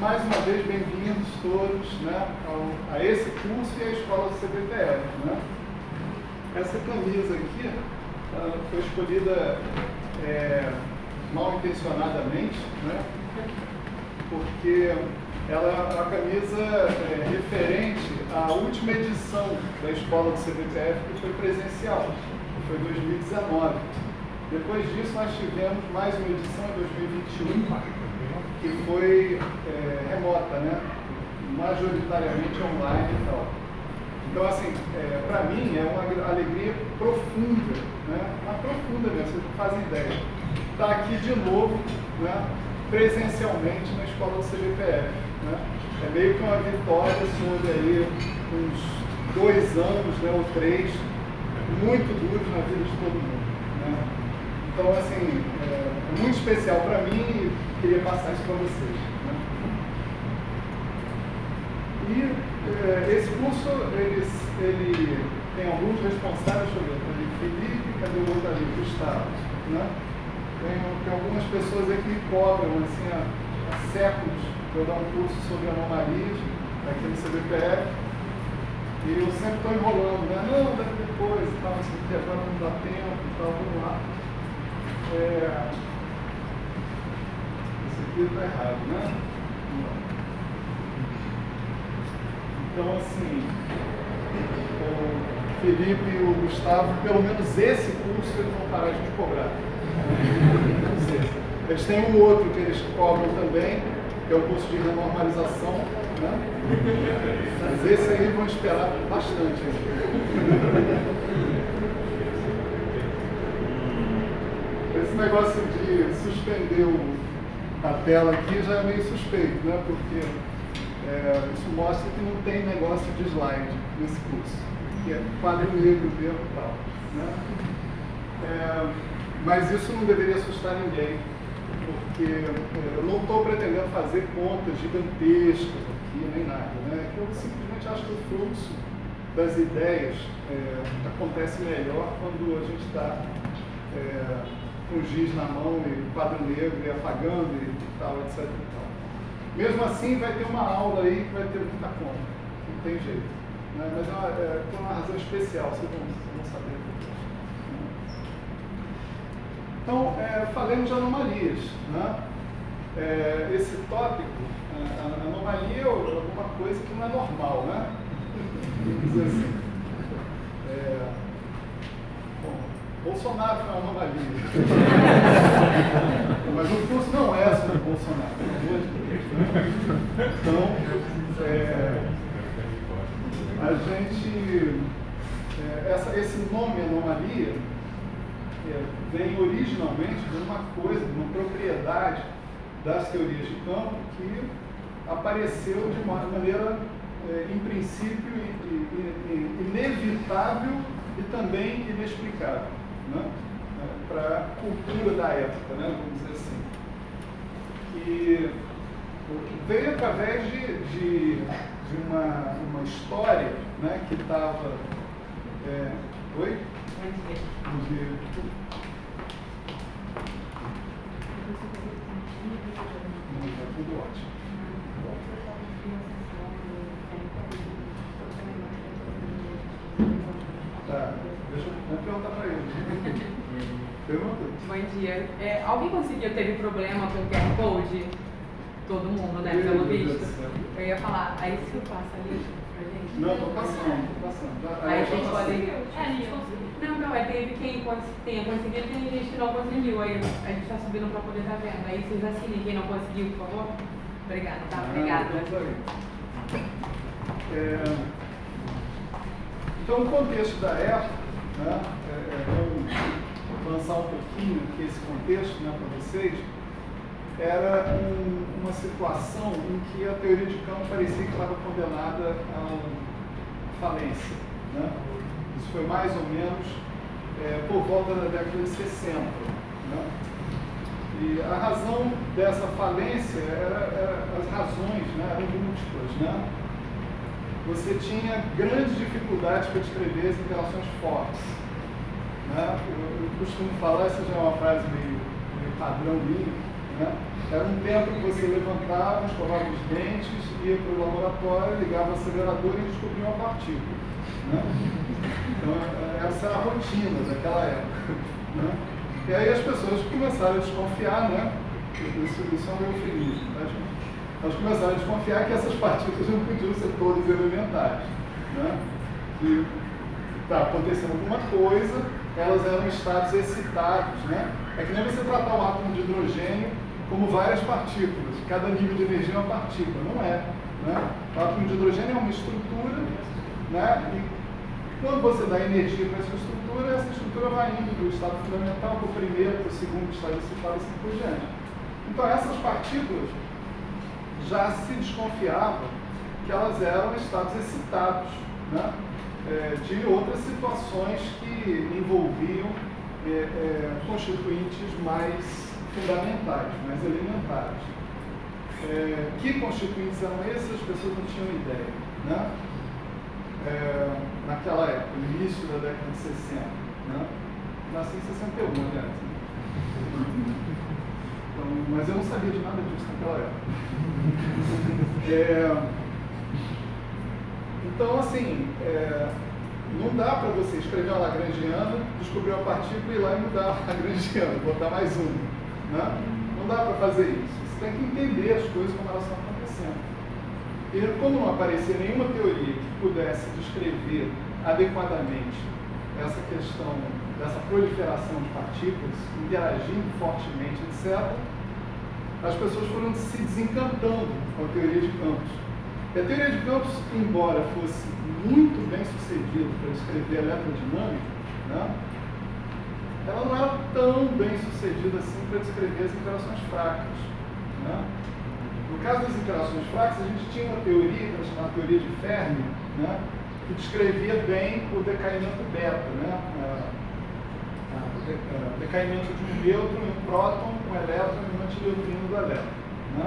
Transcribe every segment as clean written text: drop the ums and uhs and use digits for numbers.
mais uma vez, bem-vindos todos, né, a esse curso e à escola do CBPF. Né? Essa camisa aqui foi escolhida mal intencionadamente, né, porque ela é uma camisa referente à última edição da escola do CBPF, que foi presencial, que foi 2019. Depois disso, nós tivemos mais uma edição em 2021, que foi remota, né? Majoritariamente online e tal. Então, assim, para mim é uma alegria profunda, né? Uma profunda mesmo, vocês não fazem ideia. Estar aqui de novo, né? Presencialmente na escola do CBPF. Né? É meio que uma vitória sobre aí uns 2 anos, né, ou 3, muito duros na vida de todo mundo. Né? Então, assim, é muito especial para mim e queria passar isso para vocês. Né? E esse curso, ele tem alguns responsáveis, deixa eu ver, Felipe, cadê o outro ali? Gustavo. Né? Tem algumas pessoas aqui que cobram, assim, há séculos, para eu dar um curso sobre anomalias aqui no CBPF. E eu sempre estou enrolando, né? Não, deve depois, e tal, assim, porque agora não dá tempo e tal, vamos lá. Esse aqui está errado, né? Então, assim, o Felipe e o Gustavo, pelo menos esse curso, eles vão parar de me cobrar. Eles têm um outro que eles cobram também, que é o curso de renormalização, né? Mas esse aí vão esperar bastante. Esse negócio de suspender a tela aqui já é meio suspeito, né? Porque isso mostra que não tem negócio de slide nesse curso, que é quadro negro mesmo e tal. Né? Mas isso não deveria assustar ninguém, porque eu não estou pretendendo fazer contas gigantescas aqui, nem nada. Né? Eu simplesmente acho que o fluxo das ideias acontece melhor quando a gente está com giz na mão e quadro negro e apagando e tal, etc. E tal. Mesmo assim, vai ter uma aula aí que vai ter muita conta, não tem jeito. Né? Mas por uma razão especial, vocês vão saber. Então, falemos de anomalias. Né? Esse tópico, a anomalia é alguma coisa que não é normal, né? Vamos dizer assim. Bolsonaro foi uma anomalia. Mas o curso não é sobre Bolsonaro. Então, a gente... esse nome anomalia vem originalmente de uma coisa, de uma propriedade das teorias de campo que apareceu de uma maneira, em princípio, inevitável e também inexplicável, né? Para a cultura da época, né? Vamos dizer assim. E veio através de uma história, né, que estava... Oi? Está tudo ótimo. Tá, deixa eu perguntar para ele. Pergunta? Bom dia. Alguém teve problema com o QR Code? Todo mundo, né? Pelo visto. Eu ia falar, aí se eu passo ali pra gente? Não, estou passando. Aí a gente pode... Não, teve quem tenha conseguido e tem gente que não conseguiu. Aí a gente está subindo para poder estar vendo. Aí vocês assinem quem não conseguiu, por favor. Obrigada, tá? Obrigada. Então, o contexto da época, né, vou lançar um pouquinho aqui esse contexto, né, para vocês, era uma situação em que a teoria de campo parecia que estava condenada à falência. Né? Isso foi mais ou menos por volta da década de 60. Né? E a razão dessa falência, as razões, né, eram múltiplas. Né? Você tinha grandes dificuldades para descrever as interações fortes. Né? Eu costumo falar, essa já é uma frase meio padrão minha, Né? Era um tempo que você levantava, escovava os dentes, ia para o laboratório, ligava o acelerador e descobria uma partícula. Né? Então, essa era a rotina daquela época. Né? E aí as pessoas começaram a desconfiar, né? Isso é um eufemismo, tá, gente? Elas começaram a desconfiar que essas partículas não podiam ser todas elementares. Né? Que está acontecendo alguma coisa, elas eram estados excitados. Né? É que nem você tratar um átomo de hidrogênio como várias partículas. Cada nível de energia é uma partícula. Não é. Né? O átomo de hidrogênio é uma estrutura, né? E quando você dá energia para essa estrutura vai indo do estado fundamental para o primeiro, para o segundo estado excitado e assim por diante. Então, essas partículas já se desconfiava que elas eram estados excitados, né? De outras situações que envolviam constituintes mais fundamentais, mais elementares. Que constituintes eram esses? As pessoas não tinham ideia. Né? Naquela época, no início da década de 60. Né? Nasci em 61, aliás. Então, mas eu não sabia de nada disso naquela época. Então, assim, não dá para você escrever uma lagrangiana, descobrir uma partícula e ir lá e mudar a lagrangiana, botar mais uma. Né? Não dá para fazer isso. Você tem que entender as coisas como elas estão acontecendo. E como não aparecia nenhuma teoria que pudesse descrever adequadamente essa questão dessa proliferação de partículas, interagindo fortemente, etc., as pessoas foram se desencantando com a teoria de campos. E a teoria de campos, embora fosse muito bem sucedida para descrever a eletrodinâmica, né, ela não era tão bem sucedida assim para descrever as interações fracas. Né? No caso das interações fracas, a gente tinha uma teoria, que era chamada teoria de Fermi, né, que descrevia bem o decaimento beta, né, o decaimento de um nêutron, um próton, um elétron e um antineutrino do elétron. Né?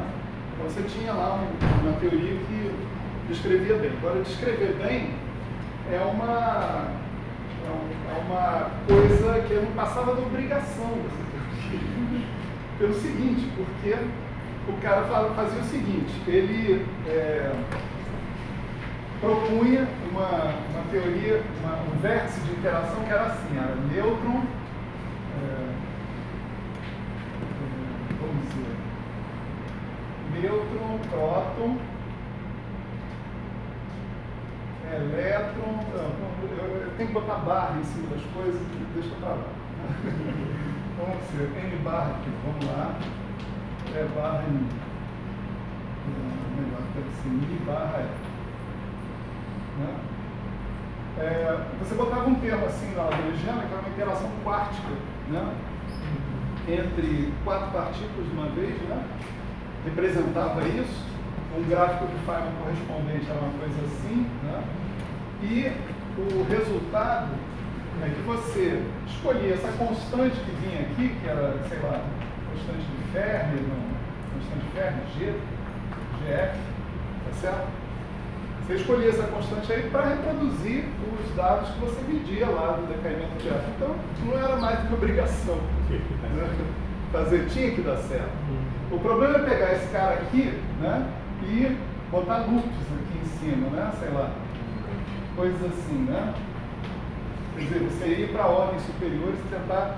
Então você tinha lá uma teoria que descrevia bem. Agora, descrever bem é uma coisa que eu não passava da obrigação dessa teoria. Pelo seguinte, porque o cara fazia o seguinte, ele propunha uma teoria, um vértice de interação que era assim, era nêutron, vamos dizer, nêutron, próton, elétron, eu tenho que botar barra em cima das coisas, deixa pra lá. Vamos dizer, N barra aqui, vamos lá. Barra em melhor, deve ser I barra E. Né? Você botava um termo assim na lagrangiana, que era uma interação quártica, né? Entre quatro partículas de uma vez, né? Representava isso. Um gráfico de Feynman correspondente era uma coisa assim, né? E o resultado é que você escolhia essa constante que vinha aqui, que era, sei lá, constante de Fermi, constante de Fermi, GF, tá certo? Você escolhia essa constante aí para reproduzir os dados que você media lá do decaimento de F. Então, não era mais do que obrigação. Né? Fazer, tinha que dar certo. O problema é pegar esse cara aqui, né, e botar loops aqui em cima, né, sei lá, coisas assim, né? Quer dizer, você ir para ordens superiores e tentar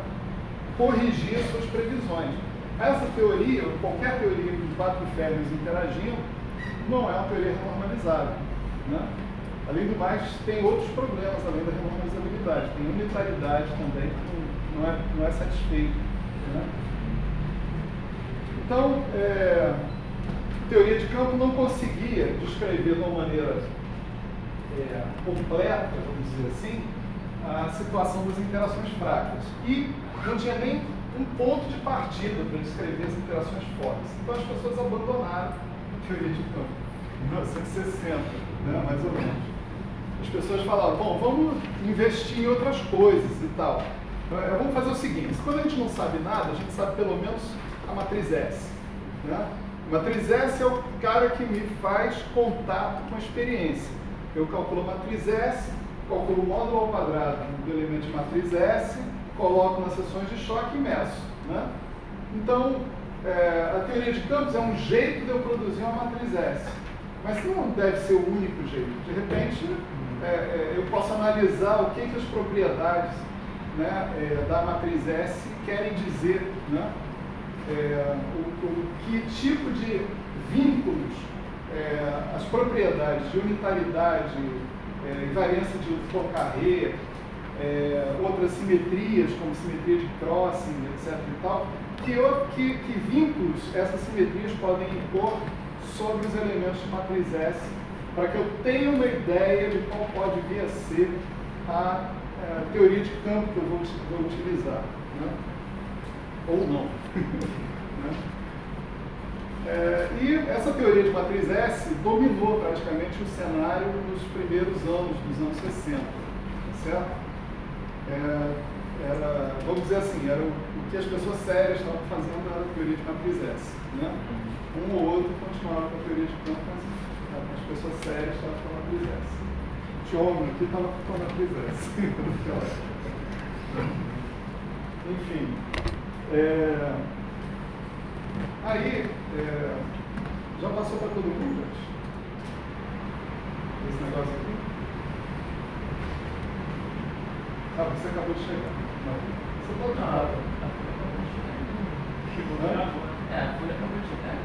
corrigir as suas previsões. Essa teoria, ou qualquer teoria que os quatro férmios interagiam, não é uma teoria renormalizável. Né? Além do mais, tem outros problemas além da renormalizabilidade. Tem unitaridade também, que não é satisfeita. Né? Então, a teoria de campo não conseguia descrever de uma maneira completa, vamos dizer assim, a situação das interações fracas. E não tinha nem um ponto de partida para descrever as interações fortes. Então as pessoas abandonaram a teoria de campo em 1960, né, mais ou menos. As pessoas falaram, bom, vamos investir em outras coisas e tal. Vamos fazer o seguinte, quando a gente não sabe nada, a gente sabe pelo menos a matriz S. Né? A matriz S é o cara que me faz contato com a experiência. Eu calculo a matriz S, calculo o módulo ao quadrado do elemento de matriz S, coloco nas seções de choque e meço. Né? Então, a teoria de campos é um jeito de eu produzir uma matriz S. Mas não deve ser o único jeito. De repente, eu posso analisar o que as propriedades, né, da matriz S querem dizer, né? Que tipo de vínculos, as propriedades de unitaridade, invariância de Poincaré, outras simetrias, como simetria de crossing, etc. e tal, que vínculos essas simetrias podem impor sobre os elementos de matriz S, para que eu tenha uma ideia de qual pode vir a ser a teoria de campo que eu vou utilizar, né? Ou não. Né? E essa teoria de matriz S dominou praticamente o cenário nos primeiros anos dos anos 60, certo? Vamos dizer assim, era o que as pessoas sérias estavam fazendo era a teoria de matriz S, né? Um ou outro continuava com a teoria de campo, mas as pessoas sérias estavam com a matriz S. Tiomo aqui estava com a matriz S. Enfim. Aí, já passou para todo mundo, gente? Esse negócio aqui? Ah, você acabou de chegar. Não. Você pode falar. A folha acabou de chegar.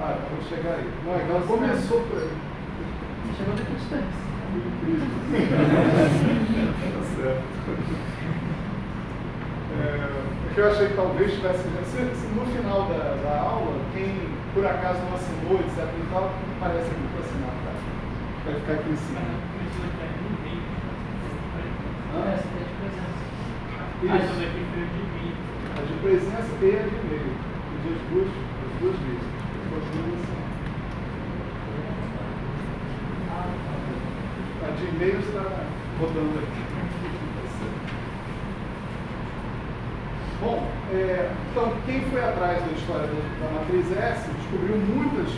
Ah, acabou de chegar aí. Não, ela começou por aí. Chegou daqui a distância. Tá certo. O que eu achei que talvez tivesse... Se no final da aula, quem por acaso não assinou, etc. e tal, parece aqui para assinar, tá? Vai ficar aqui em cima. Essa aqui é de presença. Isso. Essa daqui foi de mim. A de presença e a de e-mail. Pedi as duas vezes. A de e-mail está rodando aqui. Bom, então quem foi atrás da história da matriz S descobriu muitos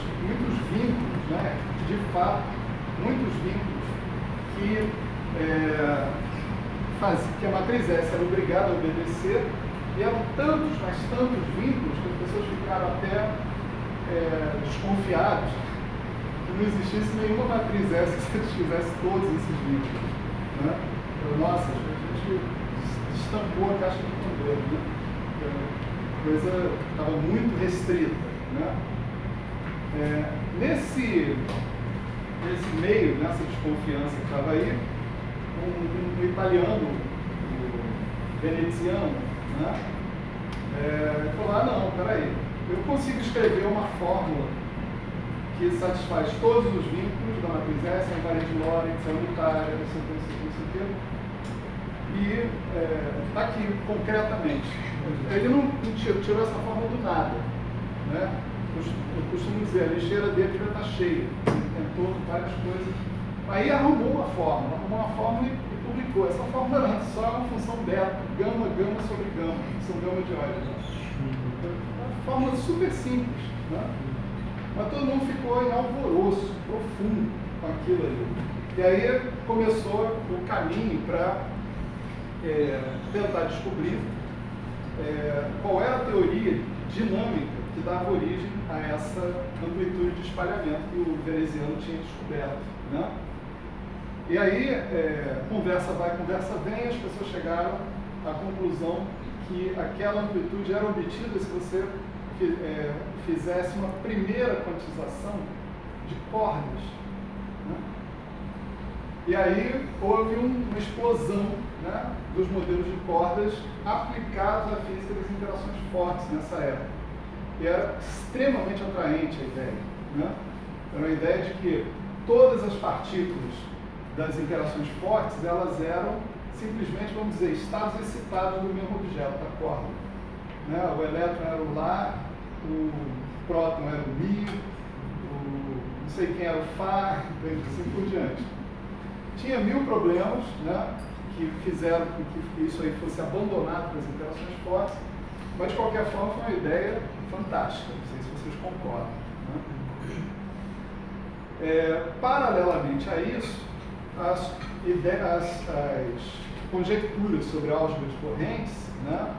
vínculos, né? De fato, muitos vínculos que a matriz S era obrigada a obedecer, e eram tantos, mas tantos vínculos que as pessoas ficaram até desconfiadas que não existisse nenhuma matriz S que satisfizesse todos esses vínculos, né? Nossa, a gente estampou a caixa de Pandora, né? A coisa estava muito restrita, né? Nesse meio, nessa desconfiança que estava aí, um italiano, o veneziano, né? Falou, não, peraí, eu consigo escrever uma fórmula que satisfaz todos os vínculos da matriz S, a invariante de Lorentz, a unitária, não sei o que, e está aqui, concretamente. Ele não tirou essa fórmula do nada, né? Eu costumo dizer, a lixeira dele devia estar cheia, ele tentou várias coisas, aí arrumou uma fórmula e publicou. Essa fórmula era só uma função beta, gama sobre gama, função gama de Euler. Uma fórmula super simples, né? Mas todo mundo ficou em alvoroço, profundo com aquilo ali. E aí começou o caminho para tentar descobrir qual era a teoria dinâmica que dava origem a essa amplitude de espalhamento que o veneziano tinha descoberto, né? E aí, conversa vai, conversa vem, as pessoas chegaram à conclusão que aquela amplitude era obtida se você fizesse uma primeira quantização de cordas, né? E aí houve uma explosão, né, dos modelos de cordas aplicados à física das interações fortes nessa época. E era extremamente atraente a ideia, né? Era a ideia de que todas as partículas das interações fortes, elas eram simplesmente, vamos dizer, estados excitados do mesmo objeto, da corda, né? O elétron era o Lá, o próton era o Mi, não sei quem era o Fá, e assim por diante. Tinha 1000 problemas, né, que fizeram com que isso aí fosse abandonado para as interações fortes, mas de qualquer forma foi uma ideia fantástica, não sei se vocês concordam, né? Paralelamente a isso, as conjecturas sobre a álgebra de correntes, né,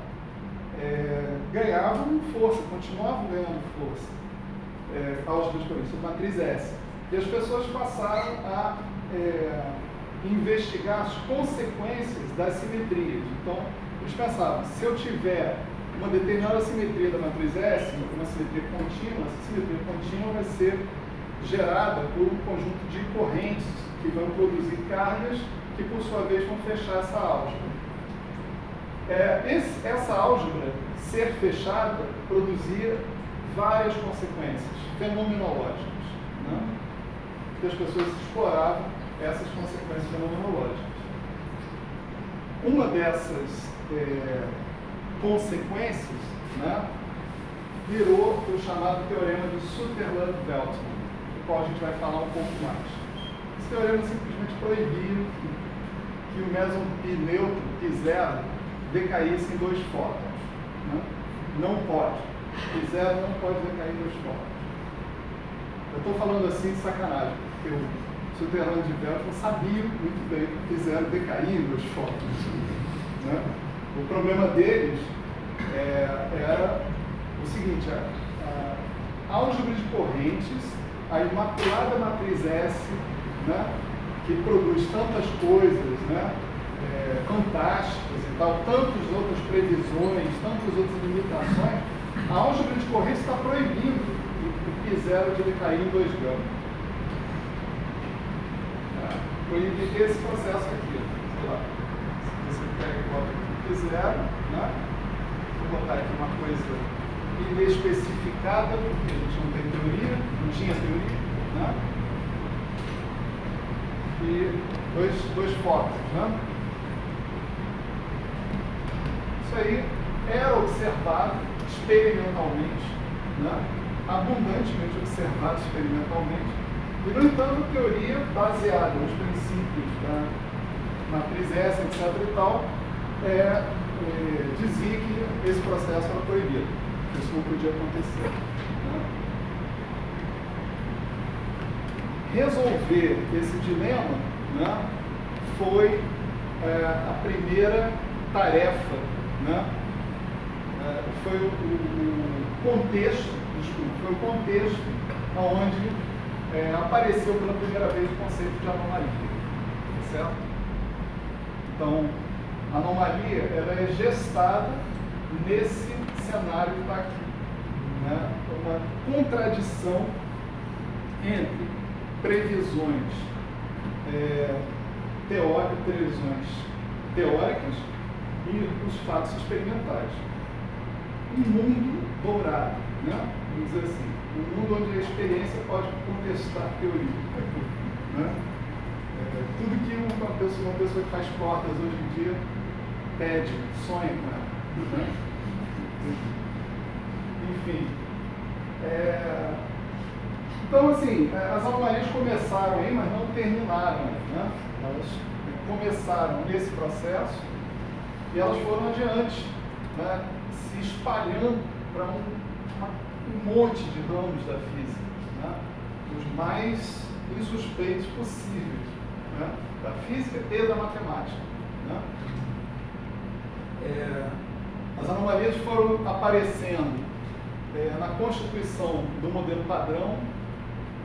ganhavam força, continuavam ganhando força. Álgebra de corrente, matriz S. E as pessoas passaram a investigar as consequências das simetrias. Então, eles pensavam, se eu tiver uma determinada simetria da matriz S, uma simetria contínua, essa simetria contínua vai ser gerada por um conjunto de correntes que vão produzir cargas que, por sua vez, vão fechar essa álgebra. Essa álgebra ser fechada produzia várias consequências fenomenológicas, né? Que as pessoas exploravam essas consequências fenomenológicas. Uma dessas consequências, né, virou o chamado teorema de Sutherland-Veltman, do qual a gente vai falar um pouco mais. Esse teorema simplesmente proibia que o meson π neutro, π0, decaísse em 2 fótons. Né? Não pode. π0 não pode decair em 2 fótons. Eu estou falando assim de sacanagem, porque o Sutherland-Veltman sabia muito bem que π0 decaía em 2 fótons. Né? O problema deles era o seguinte: a álgebra de correntes, a imaculada matriz S, né, que produz tantas coisas, né, fantásticas e tal, tantas outras previsões, tantas outras limitações, a álgebra de correntes está proibindo o π0 de decair em 2 gama. Proíbe esse processo aqui. Sei lá. Se você pega e bota aqui π0, né? Vou botar aqui uma coisa inespecificada, porque a gente não tem teoria, não tinha teoria, né? E dois fótons, né? Isso aí era observado experimentalmente, né? Abundantemente observado experimentalmente, e, no entanto, a teoria baseada nos princípios da matriz S, etc. e tal, dizia que esse processo era proibido, que isso não podia acontecer. Né? Resolver esse dilema, né, foi a primeira tarefa, né? Foi o contexto onde apareceu pela primeira vez o conceito de anomalia, certo? Então, a anomalia ela é gestada nesse cenário que está aqui, né? Uma contradição entre previsões teóricas e os fatos experimentais. Um mundo dourado, né? Vamos dizer assim, um mundo onde a experiência pode contestar a teoria. Né? Tudo que uma pessoa que faz portas hoje em dia pede, sonha com ela. Né? Enfim. Então, assim, as anomalias começaram aí, mas não terminaram. Né? Elas começaram nesse processo e elas foram adiante, né? Se espalhando para um monte de ramos da física, né? Os mais insuspeitos possíveis, né? Da física e da matemática. Né? As anomalias foram aparecendo na constituição do modelo padrão.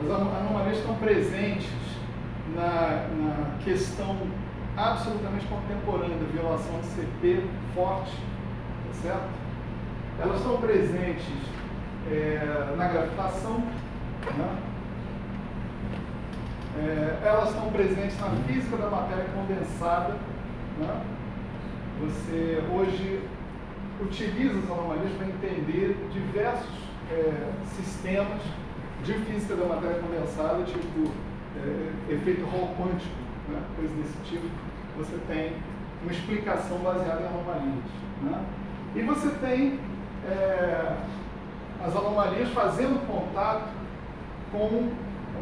As anomalias estão presentes na questão absolutamente contemporânea da violação de CP forte, tá certo? Elas estão presentes na gravitação, né? Elas estão presentes na física da matéria condensada, né? Você hoje utiliza as anomalias para entender diversos sistemas de física da matéria condensada, tipo efeito Hall quântico, né? Coisa desse tipo. Você tem uma explicação baseada em anomalias, né? E você tem as anomalias fazendo contato com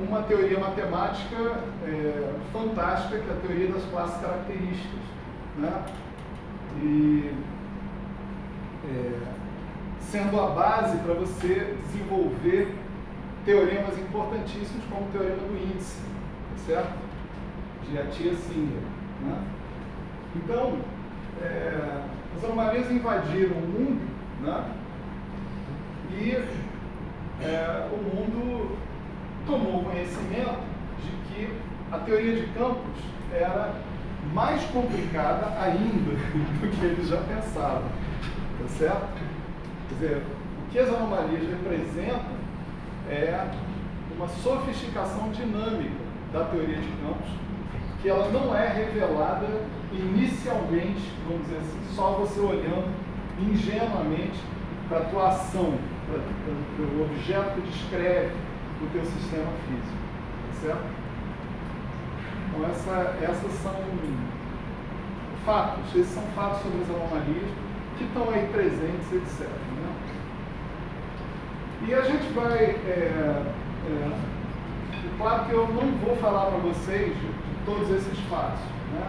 uma teoria matemática fantástica, que é a teoria das classes características, né? E sendo a base para você desenvolver teoremas importantíssimos, como o teorema do índice, certo? De Atiyah-Singer, né? Então, as anomalias invadiram o mundo né? E o mundo tomou conhecimento de que a teoria de campos era mais complicada ainda do que eles já pensavam, tá certo? Quer dizer, o que as anomalias representam é uma sofisticação dinâmica da teoria de campos, que ela não é revelada inicialmente, vamos dizer assim, só você olhando ingenuamente para a tua ação, para o objeto que descreve o teu sistema físico, tá certo? Então essas são fatos, esses são fatos sobre as anomalias que estão aí presentes, etc. Né? E a gente vai, claro que eu não vou falar para vocês de todos esses fatos, né?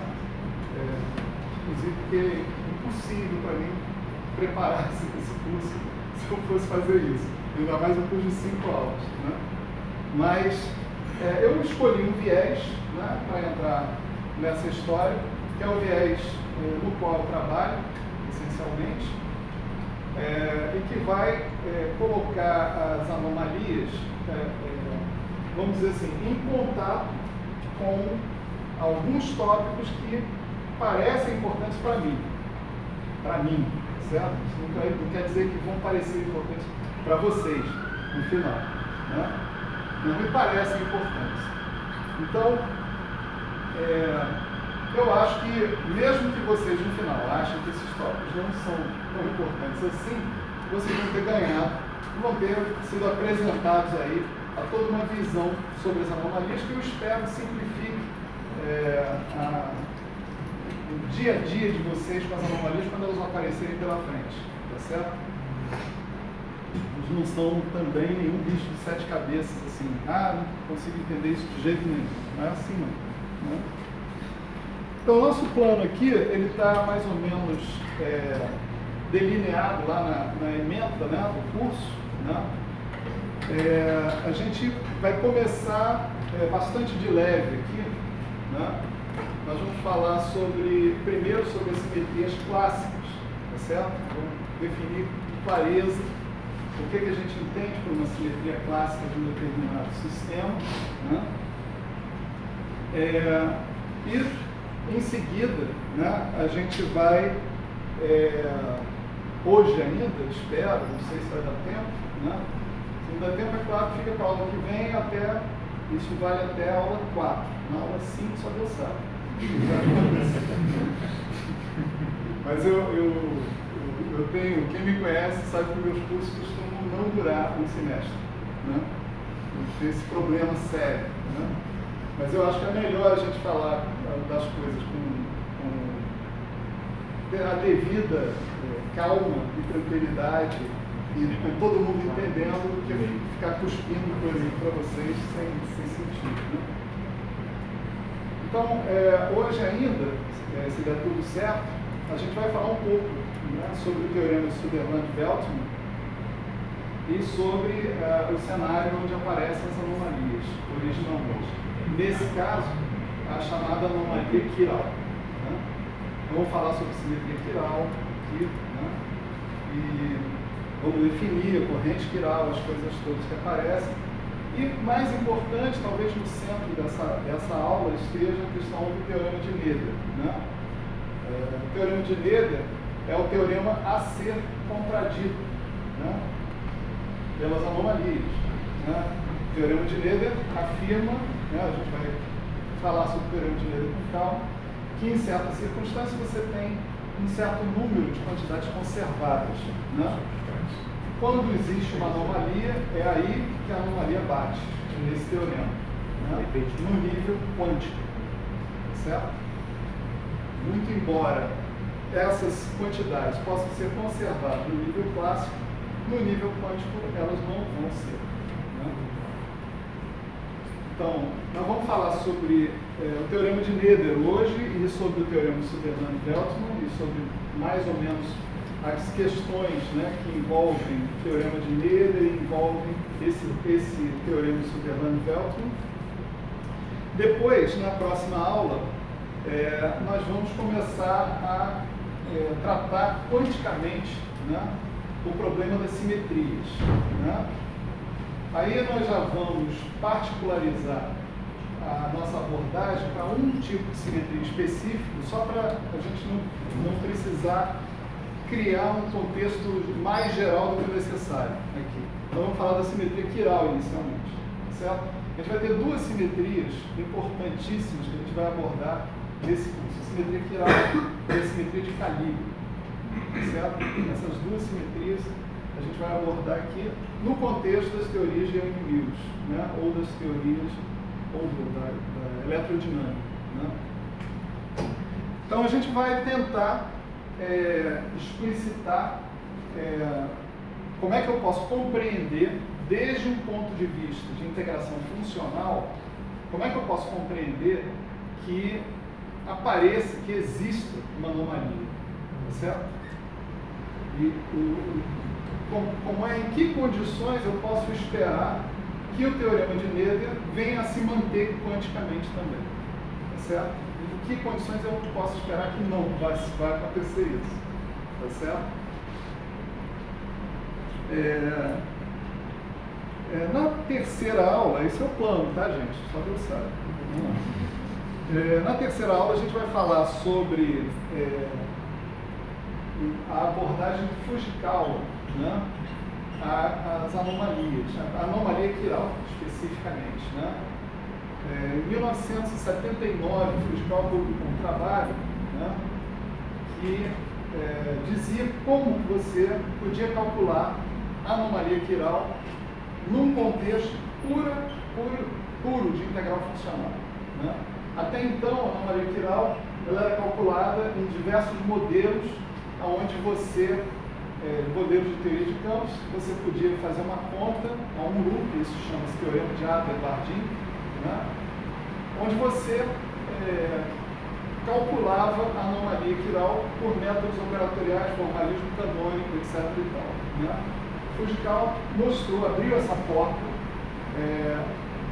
Inclusive porque é impossível para mim preparar esse curso se eu fosse fazer isso, ainda mais um curso de 5 aulas, né? Mas eu escolhi um viés, né, para entrar nessa história, que é o viés no qual eu trabalho, essencialmente, e que vai colocar as anomalias, vamos dizer assim, em contato com alguns tópicos que parecem importantes para mim, certo? Isso não quer dizer que vão parecer importantes para vocês no final, né? Não me parecem importantes. Então, eu acho que, mesmo que vocês no final achem que esses tópicos não são tão importantes assim, vocês vão ter ganhado, vão ter sido apresentados aí a toda uma visão sobre as anomalias que eu espero simplifique o dia a dia de vocês com as anomalias quando elas aparecerem pela frente, tá certo? Eles não são também nenhum bicho de 7 cabeças, assim, não consigo entender isso de jeito nenhum, não é assim não, né? Então o nosso plano aqui, ele está mais ou menos delineado lá na ementa, né, do curso, né? A gente vai começar bastante de leve aqui, né? Nós vamos falar primeiro sobre as simetrias clássicas, tá certo? Vamos definir com clareza o que a gente entende por uma simetria clássica de um determinado sistema, né? E em seguida, né, a gente vai, hoje ainda, espero, não sei se vai dar tempo, né? Se não der tempo, é claro que fica para a aula que vem, isso vale até a aula 4. Na aula 5 só Deus sabe. Mas eu tenho, quem me conhece sabe que meus cursos costumam não durar um semestre, né? Eu tenho esse problema sério, né? Mas eu acho que é melhor a gente falar das coisas com a devida calma e tranquilidade e com todo mundo entendendo do que ficar cuspindo coisas para vocês sem sentido, né? Então, hoje ainda, se der tudo certo, a gente vai falar um pouco, né, sobre o teorema de Sutherland-Veltman e sobre o cenário onde aparecem as anomalias originalmente. Nesse caso, a chamada anomalia quiral, né? Vamos falar sobre simetria quiral aqui, né? E vamos definir a corrente quiral, as coisas todas que aparecem. E, mais importante, talvez no centro dessa aula esteja a questão do teorema de Noether, né? O teorema de Noether é o teorema a ser contradito, né, pelas anomalias, né? O teorema de Noether afirma, né, a gente vai falar sobre o teorema de Noether com calma, que em certas circunstâncias você tem um certo número de quantidades conservadas, né? Quando existe uma anomalia, é aí que a anomalia bate nesse teorema, né? No nível quântico, certo? Muito embora essas quantidades possam ser conservadas no nível clássico, no nível quântico elas não vão ser, né? Então, nós vamos falar sobre o teorema de Noether hoje e sobre o teorema de Sutherland-Veltman e sobre mais ou menos as questões, né, que envolvem o teorema de Noether e envolvem esse teorema de Sutherland-Veltman. Depois, na próxima aula, nós vamos começar a tratar quanticamente, né, o problema das simetrias, né? Aí nós já vamos particularizar a nossa abordagem para um tipo de simetria específico, só para a gente não precisar criar um contexto mais geral do que o necessário aqui. Então vamos falar da simetria quiral inicialmente, certo? A gente vai ter duas simetrias importantíssimas que a gente vai abordar nesse curso. A simetria quiral e a simetria de calibre, certo? Essas duas simetrias a gente vai abordar aqui no contexto das teorias de Young-Mills, né? Ou das teorias da eletrodinâmica, né? Então a gente vai tentar explicitar como é que eu posso compreender, desde um ponto de vista de integração funcional, como é que eu posso compreender que apareça, que exista uma anomalia, tá certo? E em que condições eu posso esperar que o teorema de Noether venha a se manter quanticamente também, tá certo? Em que condições eu posso esperar que não vai acontecer isso, tá certo? Na terceira aula, esse é o plano, tá, gente? Só Deus sabe. Na terceira aula a gente vai falar sobre a abordagem de Fujikawa, né? As anomalias, a anomalia quiral especificamente, né? Em 1979, Fujikawa publicou um trabalho, né, que dizia como você podia calcular a anomalia quiral num contexto puro de integral funcional, né? Até então, a anomalia quiral ela era calculada em diversos modelos, onde você modelos de teoria de campos, você podia fazer uma conta a um loop, isso chama-se teorema de Adler-Bardeen, né? Onde você calculava a anomalia quiral por métodos operatoriais, formalismo canônico, etc. e tal, né? Fujikawa abriu essa porta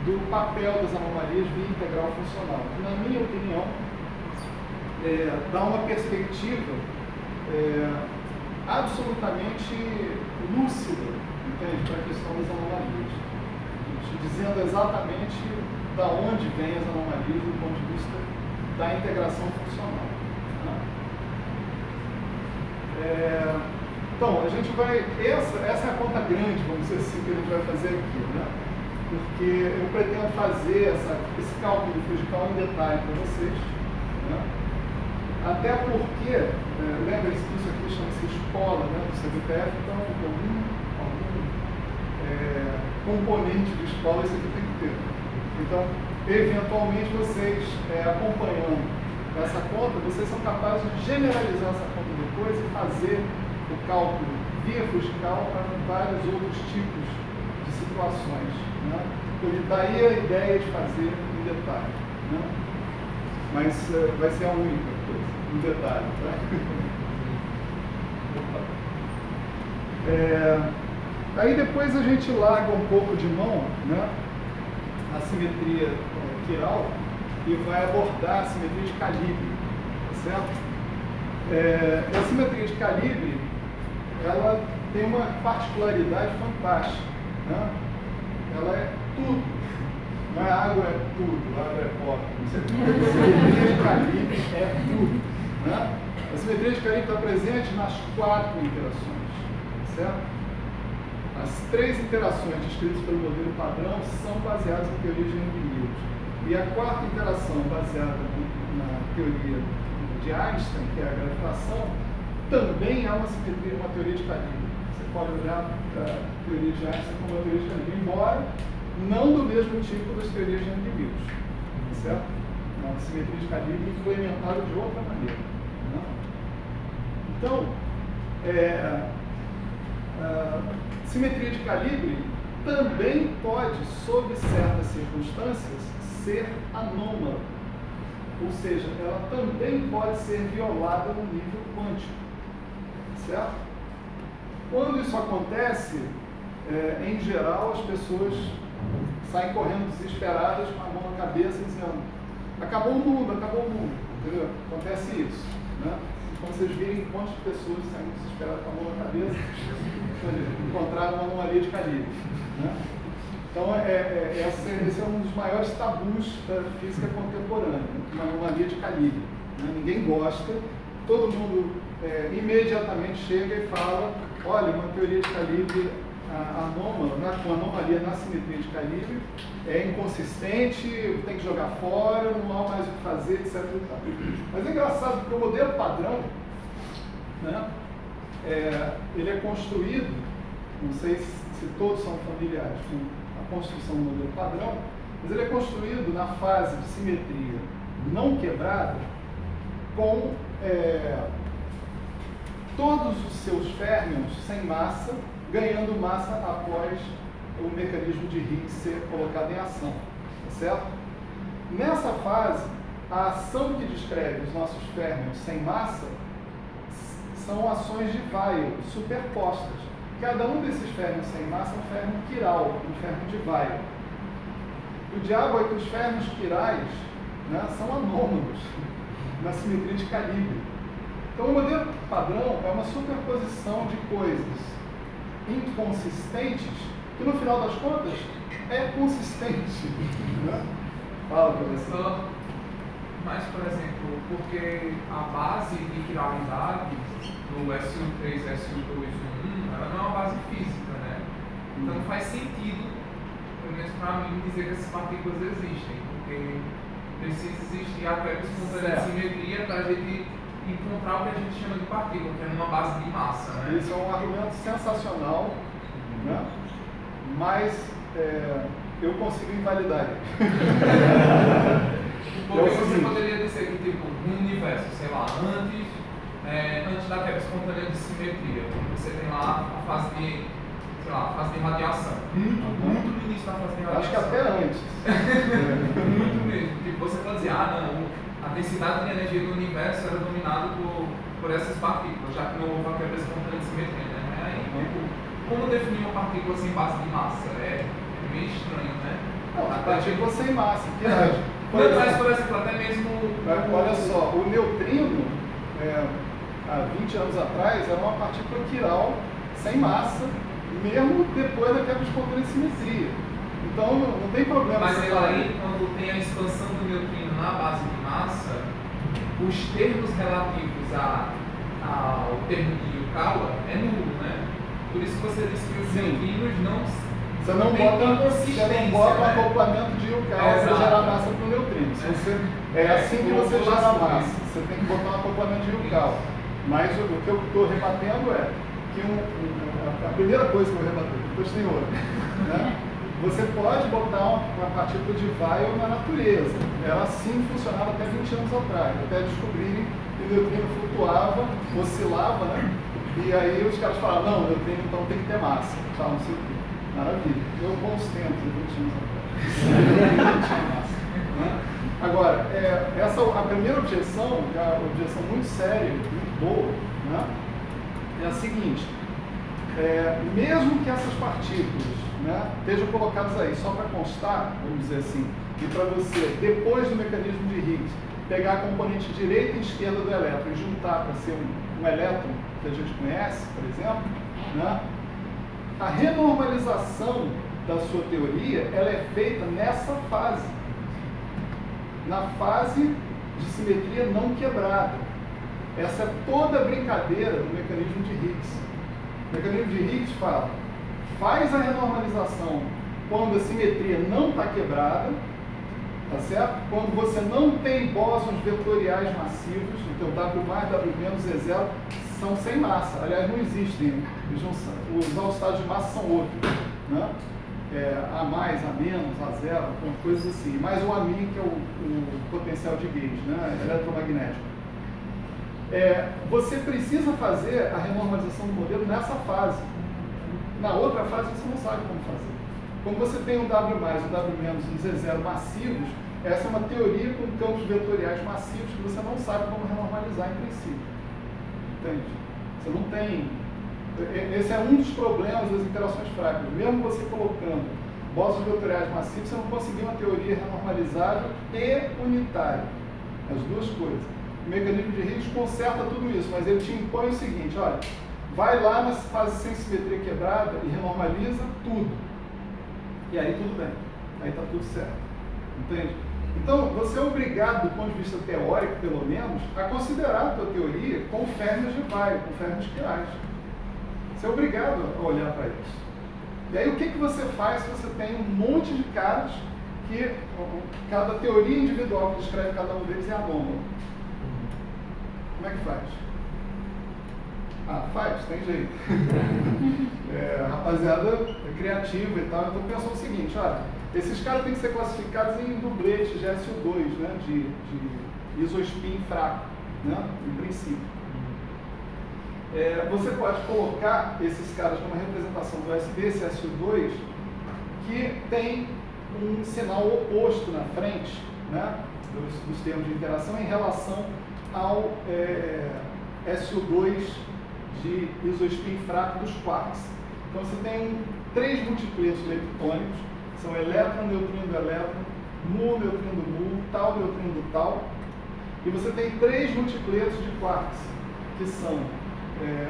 do papel das anomalias via integral funcional, que, na minha opinião, dá uma perspectiva absolutamente lúcida, entende, para a questão das anomalias, dizendo exatamente da onde vêm as anomalias do ponto de vista da integração funcional, né? Então, a gente vai, essa é a conta grande, vamos dizer assim, que a gente vai fazer aqui, né? Porque eu pretendo fazer esse cálculo do Fujikawa em detalhe para vocês, né? Até porque, lembre-se que isso aqui chama-se escola, né, do CBTF, então algum componente de escola isso aqui tem que ter. Então, eventualmente vocês, acompanhando essa conta, vocês são capazes de generalizar essa conta depois e fazer o cálculo via Fujikawa para vários outros tipos de situações, né? Daí a ideia de fazer em detalhe, né? Mas vai ser a única coisa, em detalhe, tá? Aí depois a gente larga um pouco de mão, né, a simetria quiral e vai abordar a simetria de calibre, tá certo? A simetria de calibre, ela tem uma particularidade fantástica, né? Ela é tudo. Não é água, é tudo, água é pó. A simetria de calibre é tudo, né? A simetria de calibre está presente nas 4 interações, certo? As 3 interações descritas pelo modelo padrão são baseadas em teoria de Young-Mills. E a 4ª interação, baseada na teoria de Einstein, que é a gravitação, também é uma teoria de calibre. Você pode olhar a teoria de Einstein como uma teoria de calibre, embora não do mesmo tipo das teorias de Young-Mills, certo? Uma simetria de calibre implementada de outra maneira, né? Então, simetria de calibre também pode, sob certas circunstâncias, ser anômala. Ou seja, ela também pode ser violada no nível quântico, certo? Quando isso acontece, em geral, as pessoas saem correndo desesperadas com a mão na cabeça dizendo: acabou o mundo, entendeu? Acontece isso, Né? Quando vocês virem um monte de pessoas saindo desesperadas com a mão na cabeça, encontraram uma anomalia de calibre. Né? Então, esse é um dos maiores tabus da física contemporânea, uma anomalia de calibre. Né? Ninguém gosta, todo mundo imediatamente chega e fala, olha, uma teoria de calibre anômala, com anomalia na simetria de calibre, é inconsistente, tem que jogar fora, não há mais o que fazer, etc. Mas é engraçado porque o modelo padrão, né, ele é construído, não sei se todos são familiares com a construção do modelo padrão, mas ele é construído na fase de simetria não quebrada com todos os seus férmions sem massa, ganhando massa após o mecanismo de Higgs ser colocado em ação, tá certo? Nessa fase, a ação que descreve os nossos férmions sem massa são ações de Weyl superpostas. Cada um desses férmions sem massa é um férmion quiral, um férmion de Weyl. O diabo é que os férmions quirais, né, são anômalos na simetria de calibre. Então, o modelo padrão é uma superposição de coisas inconsistentes, que no final das contas é consistente. Né? Fala, professor. Mas, por exemplo, porque a base de quiralidade do SU3, SU2, SU1, ela não é uma base física, né? Então não faz sentido, pelo menos para mim, dizer que essas partículas existem, porque precisa existir a prévia espontânea de simetria para a gente encontrar o que a gente chama de partícula, que é uma base de massa, né? Isso é um argumento sensacional, né? Mas eu consigo invalidar ele. Porque você poderia dizer que, tipo, no universo, sei lá, antes da quebra espontânea de simetria, você tem lá a fase de, sei lá, a fase de radiação. Muito no início da fase de radiação. Acho que até antes. Muito mesmo. Tipo, você pode dizer, não, a densidade de energia do universo era dominada por essas partículas, já que não houve a quebra espontânea de simetria, né? Aí, tipo, como definir uma partícula sem base de massa? É meio estranho, né? Não, a partícula sem massa, que é. Mas, por exemplo, até mesmo... Olha só, o neutrino, há 20 anos atrás, era uma partícula quiral sem massa, mesmo depois da quebra espontânea de simetria. Então, não tem problema. Mas aí, quando tem a expansão do neutrino na base de massa, os termos relativos ao termo de Yukawa é nulo, né? Por isso que você disse que os neutrinos não... Você não bota um acoplamento de Yukawa para gerar massa para o neutrino. É assim que você gera massa. Você tem que botar um acoplamento de Yukawa. Mas o que eu estou rebatendo é que a primeira coisa que eu rebatei, depois tem outra. Né? Você pode botar uma partícula de Weyl na natureza. Ela assim funcionava até 20 anos atrás, até descobrirem que o neutrino flutuava, oscilava, né? E aí os caras falaram, não, o neutrino então tem que ter massa. Tá, não sei o quê. Maravilha. Eu bons tempos, 20 anos atrás. Né? Agora, a primeira objeção, que é uma objeção muito séria, muito boa, né? É a seguinte, mesmo que essas partículas, né, estejam colocadas aí só para constar, vamos dizer assim, e para você, depois do mecanismo de Higgs, pegar a componente direita e esquerda do elétron e juntar para ser um elétron que a gente conhece, por exemplo, né? A renormalização da sua teoria, ela é feita nessa fase, na fase de simetria não quebrada. Essa é toda a brincadeira do mecanismo de Higgs. O mecanismo de Higgs faz a renormalização quando a simetria não está quebrada, tá certo? Quando você não tem bósons vetoriais massivos, então W mais, W menos, E0, são sem massa. Aliás, não existem. Os all-stars de massa são outros. Né? A mais, A menos, A0, coisas assim. Mais o AMI, que é o potencial de gauge, né? Eletromagnético. Você precisa fazer a renormalização do modelo nessa fase. Na outra fase você não sabe como fazer. Quando você tem um W mais, um W menos e um Z0 massivos, essa é uma teoria com campos vetoriais massivos que você não sabe como renormalizar em princípio. Entende? Você não tem... Esse é um dos problemas das interações fracas. Mesmo você colocando bósons vetoriais massivos, você não conseguiu uma teoria renormalizável e unitária. As duas coisas. o mecanismo de Higgs conserta tudo isso, mas ele te impõe o seguinte, olha, vai lá na fase sem simetria quebrada e renormaliza tudo. E aí tudo bem, aí está tudo certo, entende? Então, você é obrigado, do ponto de vista teórico, pelo menos, a considerar a tua teoria com férmions de Weyl, com férmions quirais. Você é obrigado a olhar para isso. E aí, o que você faz se você tem um monte de caras que cada teoria individual que descreve cada um deles é anômalo? Como é que faz? Ah, faz, tem jeito. Rapaziada é criativa e tal, então pensou o seguinte, olha, esses caras têm que ser classificados em dubletes de SO2, né, de isospin fraco, né, em princípio. Você pode colocar esses caras numa representação do USB, esse SO2, que tem um sinal oposto na frente, né, dos termos de interação em relação ao SO2 de isospin fraco dos quarks. Então você tem 3 multipletos leptônicos, são elétron, neutrino do elétron, mu, neutrino do mu, tal, neutrino do tal. E você tem 3 multipletos de quarks, que são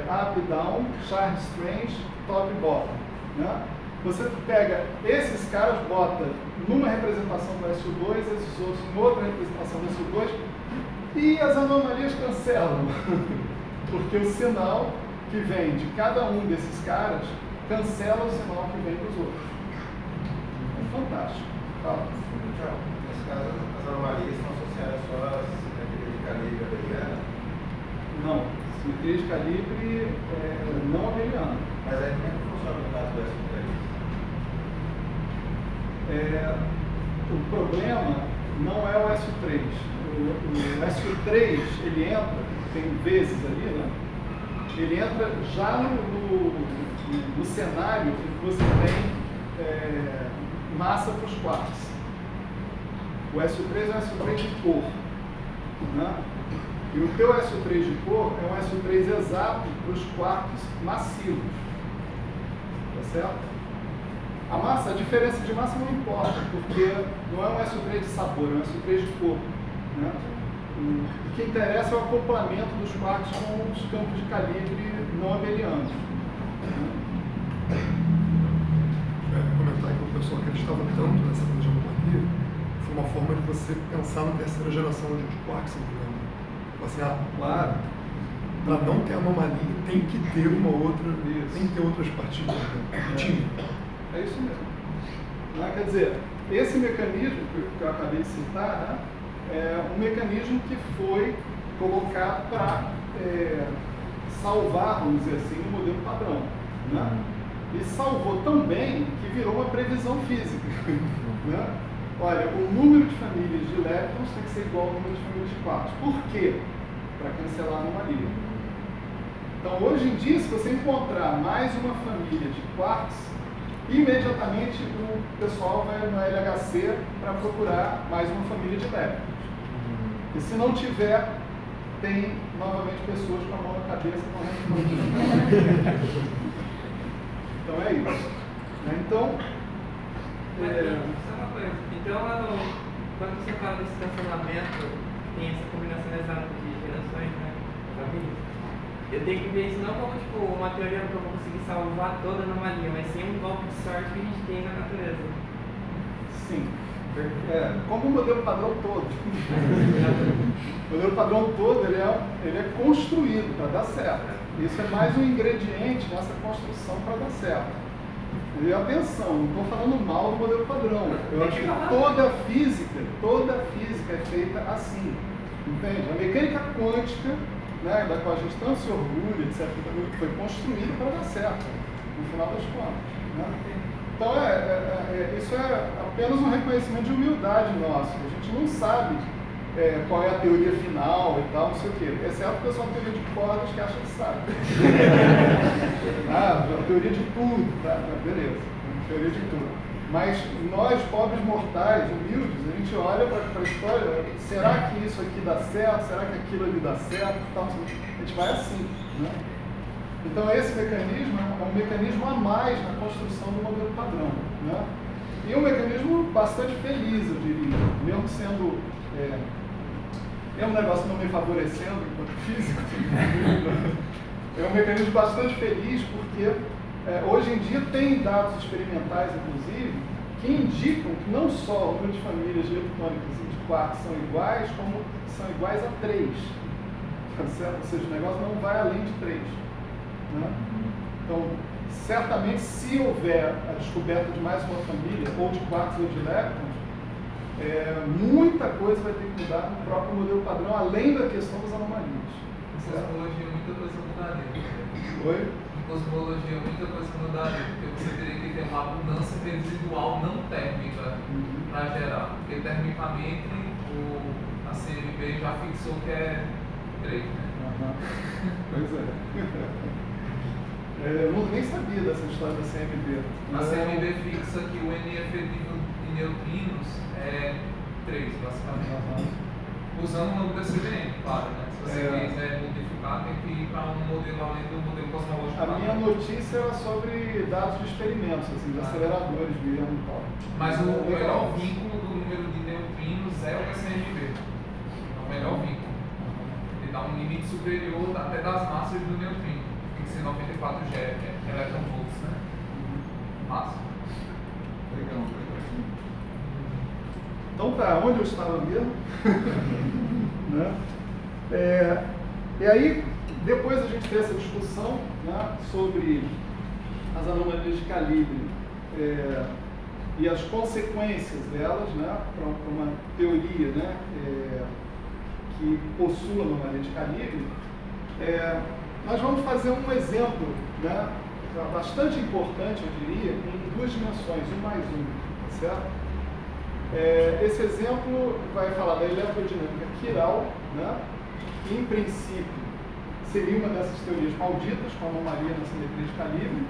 up, down, charge, strange, top e bottom. Né? Você pega esses caras, bota numa representação do SO2, esses outros em outra representação do SO2, e as anomalias cancelam. Porque o sinal que vem de cada um desses caras cancela o sinal que vem dos outros. É fantástico. Fala. Nesse caso, as anomalias estão associadas só à simetria de calibre abeliana? Não. Simetria de calibre não abeliana. Mas aí como é que funciona no caso do SO3? O problema não é o SO3. O SO3, ele entra, tem vezes ali, né? Ele entra já no cenário em que você tem massa para os quarks. O SO3 é um SO3 de cor. Né? E o teu SO3 de cor é um SO3 exato para os quarks massivos. Tá certo? A massa, a diferença de massa não importa, porque não é um SO3 de sabor, é um SO3 de cor. Né? O que interessa é o acoplamento dos quarks com os campos de calibre não abelianos. Comentar que o pessoal acreditava tanto nessa coisa de anomalia, foi uma forma de você pensar na terceira geração de os quarks, assim, claro, para não ter anomalia tem que ter uma outra, tem que ter outras partículas. É isso mesmo. Quer dizer, esse mecanismo que eu acabei de citar, né, é um mecanismo que foi colocado para salvar, vamos dizer assim, o modelo padrão. Né? E salvou tão bem que virou uma previsão física. Né? Olha, o número de famílias de leptons tem que ser igual ao número de famílias de quarks. Por quê? Para cancelar a anomalia. Então, hoje em dia, se você encontrar mais uma família de quarks, imediatamente o pessoal vai no LHC para procurar mais uma família de leptons. E se não tiver, tem novamente pessoas com a mão na cabeça correndo. Então é isso. Então, só uma coisa. Então, quando você fala desse cancelamento, tem essa combinação exata de gerações, né? Famílias. Eu tenho que ver isso não como tipo, uma teoria que eu vou conseguir salvar toda a anomalia, mas sim um golpe de sorte que a gente tem na natureza. Sim. Como o modelo padrão todo. O modelo padrão todo ele é construído para dar certo. Isso é mais um ingrediente nessa construção para dar certo. E atenção, não estou falando mal do modelo padrão. Eu acho que toda a física é feita assim. Entende? A mecânica quântica, né, da qual a gente tanto se orgulha, etc., foi construída para dar certo, no final das contas. Né? Então, isso é apenas um reconhecimento de humildade nosso. A gente não sabe qual é a teoria final e tal, não sei o quê. Exceto o pessoal da teoria de cordas que acha que sabe. A teoria de tudo, tá? Beleza, teoria de tudo. Mas nós, pobres mortais, humildes, a gente olha para a história, será que isso aqui dá certo? Será que aquilo ali dá certo? Então, a gente vai assim, né? Então esse mecanismo é um mecanismo a mais na construção do modelo padrão. Né? E um mecanismo bastante feliz, eu diria, mesmo sendo é um negócio não me favorecendo enquanto físico. É um mecanismo bastante feliz porque hoje em dia tem dados experimentais, inclusive, que indicam que não só o número de famílias de leptônicos e de quarks são iguais, como são iguais a 3. Tá certo? Ou seja, o negócio não vai além de 3. Né? Então, certamente, se houver a descoberta de mais uma família, ou de quarks ou de leptons, muita coisa vai ter que mudar no próprio modelo padrão, além da questão das anomalias. Em cosmologia, muita coisa mudaria. Oi? Em cosmologia, muita coisa mudaria, porque você teria que ter uma abundância residual não térmica para gerar. Porque termicamente a CMB já fixou que é 3, né? Pois é. Eu nem sabia dessa história da CMB. A CMB fixa que o N efetivo de neutrinos é 3, basicamente. Usando o nome da CVM, claro, né? Se você quiser modificar, tem que ir para um modelo além do modelo cosmológico. A minha notícia era sobre dados de experimentos, assim, de aceleradores mesmo e tal. Mas o melhor vínculo do número de neutrinos é o SMB. É o melhor vínculo. Ele dá um limite superior até das massas do neutrino. Tem que ser 94 elétron-volts, né? Massa. Legal. Então tá, onde eu estava mesmo? Né? E aí, depois a gente tem essa discussão, né, sobre as anomalias de calibre e as consequências delas, né, para uma teoria, né, que possua anomalia de calibre. Nós vamos fazer um exemplo, né, bastante importante, eu diria, em 2 dimensões, 1 mais 1, tá certo? Esse exemplo vai falar da eletrodinâmica quiral, né, que em princípio seria uma dessas teorias malditas, com anomalia na simetria de calibre,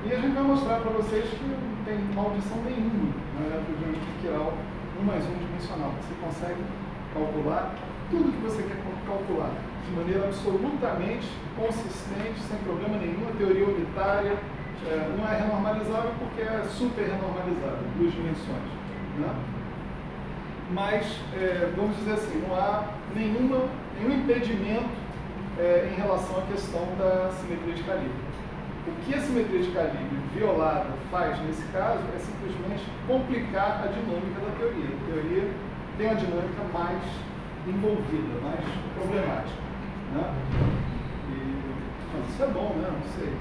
e a gente vai mostrar para vocês que não tem maldição nenhuma na eletrodinâmica quiral 1 mais 1 dimensional. Você consegue calcular tudo que você quer calcular de maneira absolutamente consistente, sem problema nenhum. A teoria unitária não é renormalizável porque é super renormalizável, 2 dimensões. Né? Mas, vamos dizer assim, não há nenhum impedimento em relação à questão da simetria de calibre. O que a simetria de calibre violada faz nesse caso é simplesmente complicar a dinâmica da teoria. A teoria tem uma dinâmica mais envolvida, mais problemática. Né? Mas isso é bom, né? Não sei.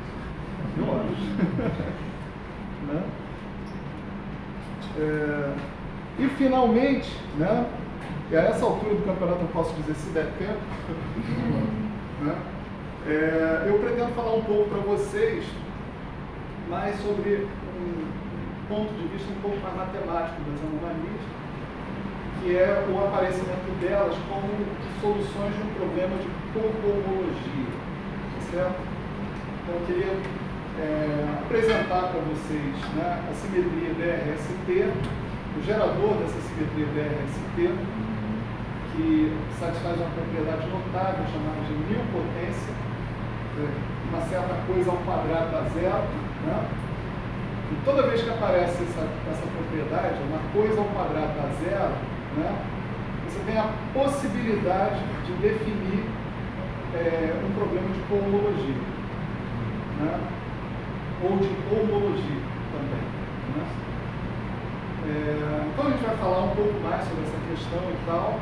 Eu acho. Né? E finalmente, né, e a essa altura do campeonato eu posso dizer se der tempo, né, eu pretendo falar um pouco para vocês mais sobre um ponto de vista um pouco mais matemático das anomalias, que é o aparecimento delas como soluções de um problema de cohomologia, certo? Então eu queria apresentar para vocês, né, a simetria DRST, o gerador dessa simetria DRST, que satisfaz uma propriedade notável chamada de nilpotência, uma certa coisa ao quadrado dá zero, né? E toda vez que aparece essa propriedade, uma coisa ao quadrado dá zero, né, você tem a possibilidade de definir um problema de cohomologia, né? Ou de homologia também. Né? Então a gente vai falar um pouco mais sobre essa questão e tal,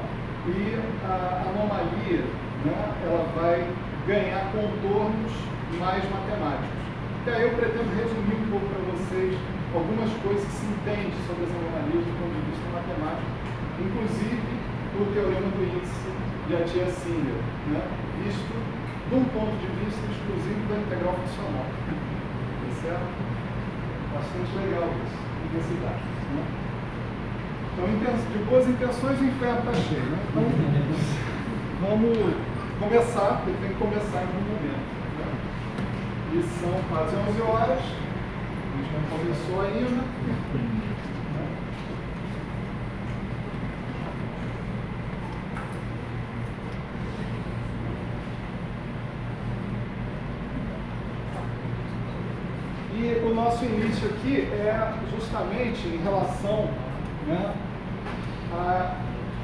e a anomalia, né, ela vai ganhar contornos mais matemáticos. E aí eu pretendo resumir um pouco para vocês algumas coisas que se entende sobre as anomalias do ponto de vista matemático, inclusive o teorema do índice de Atiyah-Singer, né, visto de um ponto de vista exclusivo da integral funcional. Certo? Bastante legal isso, intensidade. Né? Então, de boas intenções, o inferno está cheio. Né? Então, vamos começar, porque tem que começar em algum momento. Né? E são quase 11 horas, a gente não começou ainda. E o nosso início aqui é justamente em relação, né, à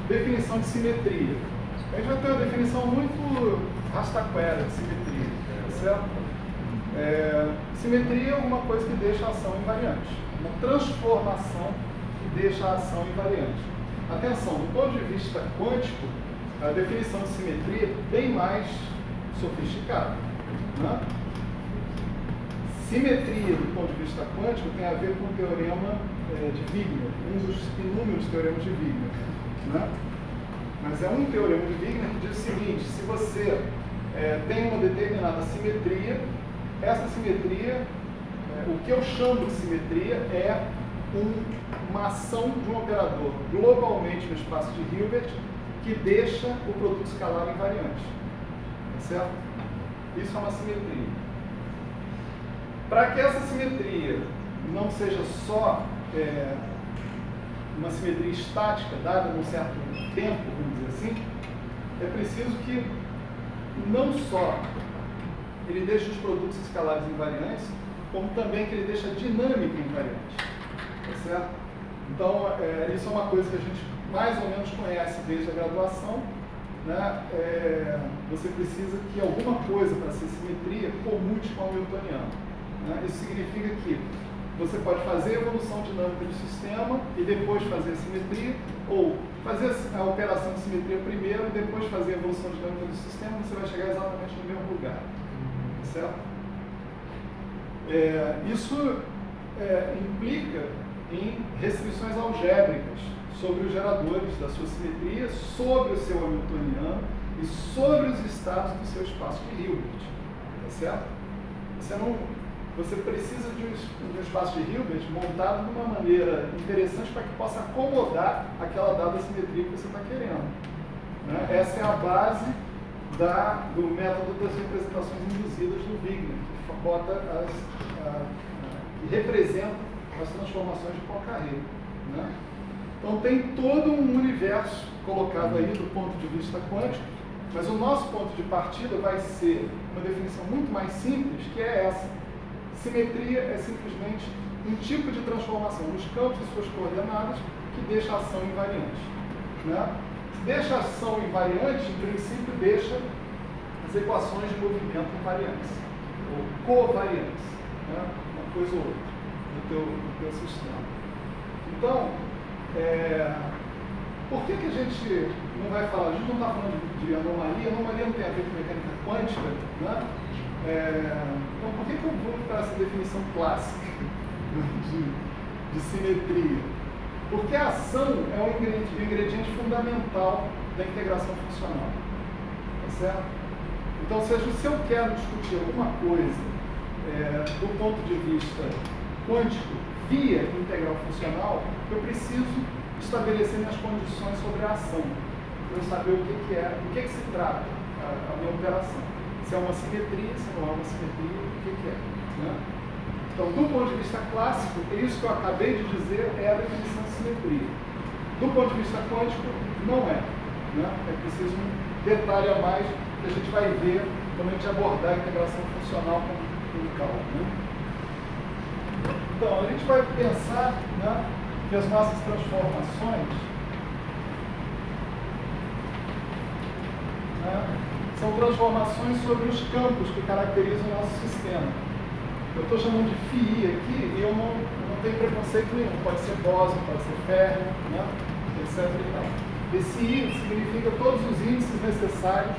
definição de simetria. A gente vai ter uma definição muito rastaquera de simetria, certo? Simetria é alguma coisa que deixa a ação invariante, uma transformação que deixa a ação invariante. Atenção, do ponto de vista quântico, a definição de simetria é bem mais sofisticada, né? Simetria, do ponto de vista quântico, tem a ver com o teorema de Wigner, um dos inúmeros teoremas de Wigner, né? Mas é um teorema de Wigner que diz o seguinte: se você tem uma determinada simetria, essa simetria, o que eu chamo de simetria é uma ação de um operador globalmente no espaço de Hilbert que deixa o produto escalar invariante. Tá certo? Isso é uma simetria. Para que essa simetria não seja só uma simetria estática, dada num certo tempo, vamos dizer assim, é preciso que não só ele deixe os produtos escalares invariantes, como também que ele deixe a dinâmica invariante. Tá certo? Então, isso é uma coisa que a gente mais ou menos conhece desde a graduação, né? Você precisa que alguma coisa para ser simetria comute com o Hamiltoniano, né? Isso significa que você pode fazer a evolução dinâmica do sistema e depois fazer a simetria, ou fazer a operação de simetria primeiro e depois fazer a evolução dinâmica do sistema, você vai chegar exatamente no mesmo lugar. Certo? Isso implica em restrições algébricas sobre os geradores da sua simetria, sobre o seu Hamiltoniano e sobre os estados do seu espaço de Hilbert. Tá certo? Você precisa de um espaço de Hilbert montado de uma maneira interessante para que possa acomodar aquela dada simetria que você está querendo, né? Essa é a base do método das representações induzidas do Wigner, que representa as transformações de Poincare, né? Então tem todo um universo colocado aí do ponto de vista quântico, mas o nosso ponto de partida vai ser uma definição muito mais simples, que é essa. Simetria é simplesmente um tipo de transformação nos campos e suas coordenadas que deixa a ação invariante, né? Se deixa a ação invariante, em princípio deixa as equações de movimento invariantes, ou covariantes, né? Uma coisa ou outra do teu sistema. Então, por que a gente não vai falar? A gente não está falando de anomalia não tem a ver com mecânica quântica, né? Então, por que eu vou para essa definição clássica de simetria? Porque a ação é um ingrediente fundamental da integração funcional. Tá certo? Então, se eu quero discutir alguma coisa do ponto de vista quântico via integral funcional, eu preciso estabelecer minhas condições sobre a ação, para eu saber o que se trata a minha operação. Se é uma simetria, se não é uma simetria, o que é, né? Então, do ponto de vista clássico, isso que eu acabei de dizer é a definição de simetria. Do ponto de vista quântico, não é, né? É preciso um detalhe a mais que a gente vai ver quando a gente abordar a integração funcional com o cálculo, né? Então, a gente vai pensar, né, que as nossas transformações, né, são transformações sobre os campos que caracterizam o nosso sistema. Eu estou chamando de φi aqui e eu não tenho preconceito nenhum. Pode ser bósio, pode ser férreo, né, etc. E tal. Esse I significa todos os índices necessários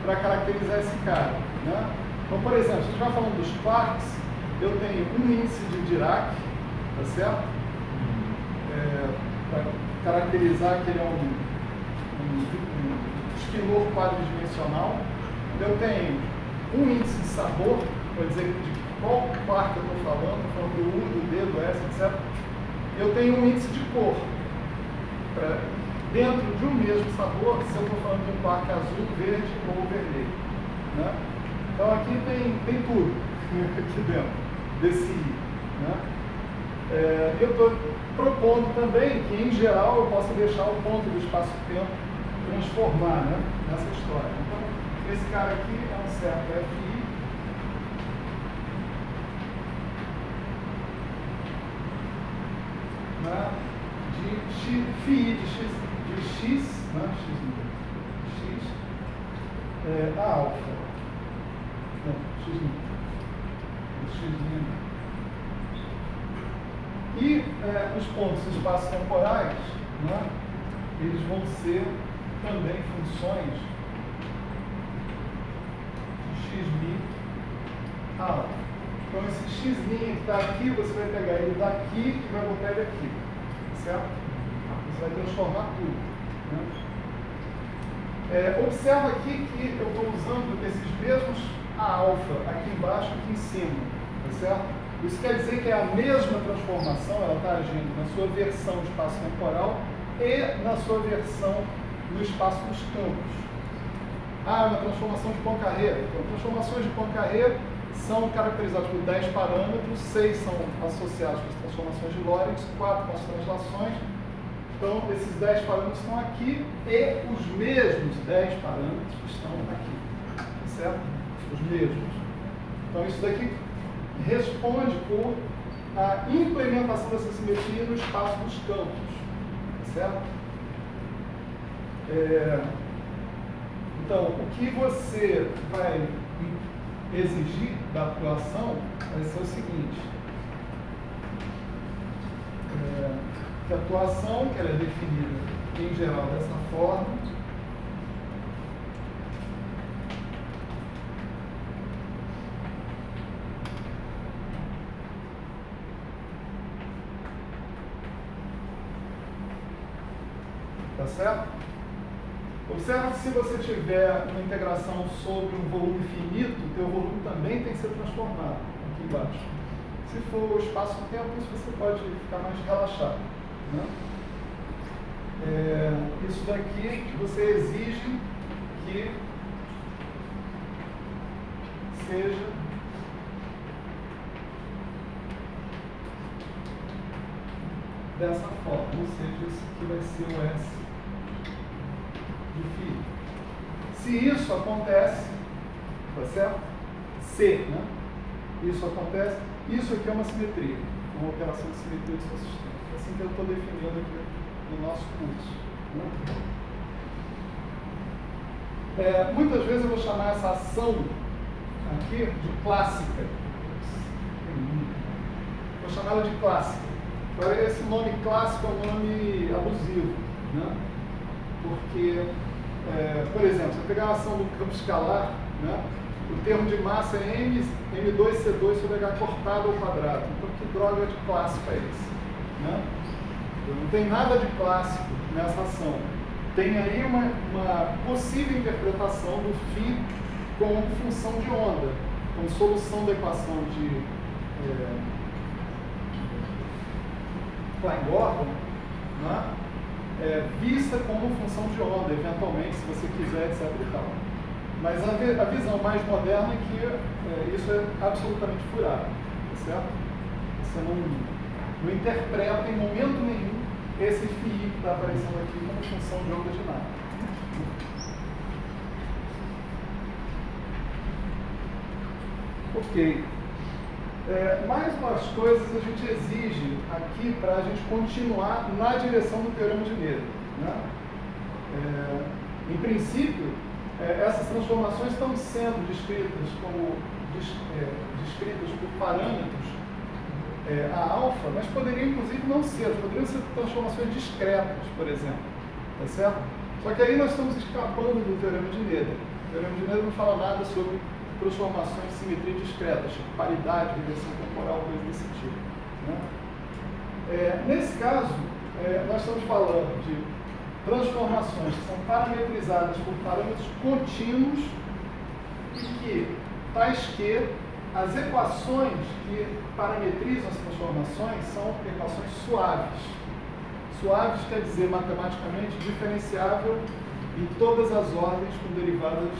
para caracterizar esse cara, né? Então, por exemplo, se a gente vai falando dos quarks, eu tenho um índice de Dirac, tá certo? Para caracterizar que ele é um espinor quadridimensional. Eu tenho um índice de sabor, para dizer de qual quark eu estou falando do U, do D, do S, etc. Eu tenho um índice de cor. Dentro de um mesmo sabor, se eu estou falando de um quark azul, verde ou vermelho, né? Então aqui tem tudo aqui dentro desse I, né? Eu estou propondo também que, em geral, eu possa deixar o ponto do espaço-tempo transformar, né, nessa história. Então, esse cara aqui é um certo FI, né, de φi de x, né, x a alfa. Não, x x'. E os pontos espaço-temporais, né, eles vão ser também funções de x' a alfa. Então, esse x' que está aqui, você vai pegar ele daqui e vai botar ele aqui, certo? Você vai transformar tudo, né? Observa aqui que eu estou usando esses mesmos a alfa aqui embaixo e aqui em cima, tá certo? Isso quer dizer que é a mesma transformação, ela está agindo na sua versão espaço-temporal e na sua versão no espaço dos campos. Uma transformação de Poincare. Então, transformações de Poincare são caracterizadas por 10 parâmetros, 6 são associados com as transformações de Lorentz, 4 com as translações. Então, esses 10 parâmetros estão aqui e os mesmos 10 parâmetros estão aqui, tá certo? Os mesmos. Então, isso daqui responde por a implementação dessa simetria no espaço dos campos, tá certo? Então, o que você vai exigir da atuação vai ser o seguinte, que a atuação, que ela é definida em geral dessa forma, tá certo? Observa que se você tiver uma integração sobre um volume finito, o teu volume também tem que ser transformado aqui embaixo. Se for o espaço-tempo, isso você pode ficar mais relaxado, né? Isso daqui você exige que seja dessa forma, ou seja, isso aqui vai ser o S de φ. Se isso acontece, tá certo? Se, né? Isso acontece, isso aqui é uma simetria, uma operação de simetria do seu sistema. É assim que eu estou definindo aqui no nosso curso, né? Muitas vezes eu vou chamar essa ação aqui de clássica. Vou chamar ela de clássica. Agora, esse nome clássico é um nome abusivo, né? Porque, por exemplo, se eu pegar a ação do campo escalar, né, o termo de massa é M2C2 sobre H cortado ao quadrado. Então, que droga de clássico é esse? Né? Não tem nada de clássico nessa ação. Tem aí uma possível interpretação do φ como função de onda, como solução da equação de Klein-Gordon, né? Vista como função de onda, eventualmente, se você quiser, etc. e tal. Mas a visão mais moderna é que isso é absolutamente furado, tá certo? Você não interpreta em momento nenhum esse φ que está aparecendo aqui como função de onda de nada. Ok. Mais umas coisas a gente exige aqui para a gente continuar na direção do teorema de Noether, né? Em princípio, essas transformações estão sendo descritas por parâmetros a alfa, mas poderiam inclusive não ser, poderiam ser transformações discretas, por exemplo, tá certo? Só que aí nós estamos escapando do teorema de Noether. O teorema de Noether não fala nada sobre transformações de simetria discreta, tipo paridade, reversão temporal, coisa desse tipo, né? Nesse caso, nós estamos falando de transformações que são parametrizadas por parâmetros contínuos e que, tais que, as equações que parametrizam as transformações são equações suaves. Suaves quer dizer, matematicamente, diferenciável em todas as ordens com derivadas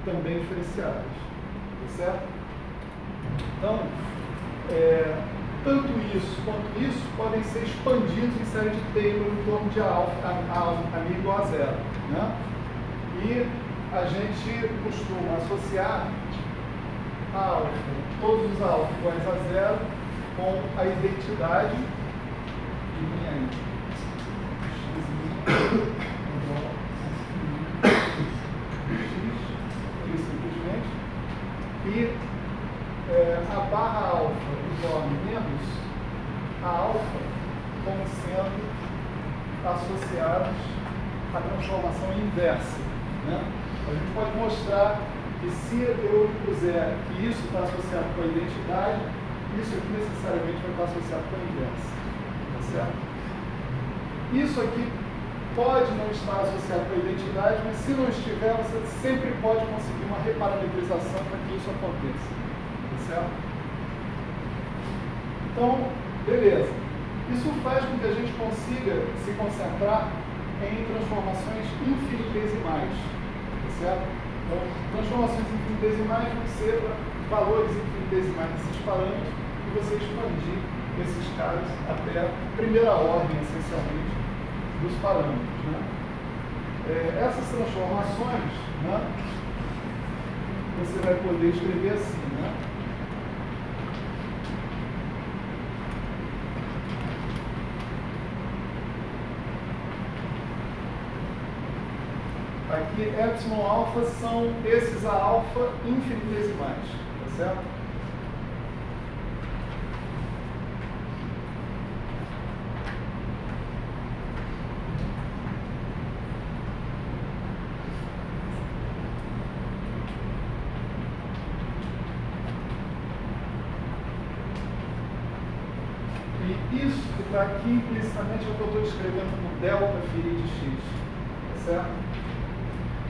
também diferenciáveis. Certo? Então, tanto isso quanto isso podem ser expandidos em série de Taylor em torno de A igual a zero, né? E a gente costuma associar todos os alfa iguais a zero com a identidade de minha x igual a a transformação inversa, né? A gente pode mostrar que se eu puser que isso está associado com a identidade, isso aqui necessariamente vai estar associado com a inversa, tá certo? Isso aqui pode não estar associado com a identidade, mas se não estiver, você sempre pode conseguir uma reparametrização para que isso aconteça, tá certo? Então, beleza. Isso faz com que a gente consiga se concentrar em transformações infinitesimais, tá certo? Então, transformações infinitesimais vão ser valores infinitesimais desses parâmetros e você expandir esses caras até a primeira ordem, essencialmente, dos parâmetros, né? Essas transformações, né, você vai poder escrever assim, né? Aqui, epsilon alfa são esses a alfa infinitesimais, tá certo? E isso que está aqui implicitamente é o que eu estou descrevendo como delta φ de x, tá certo?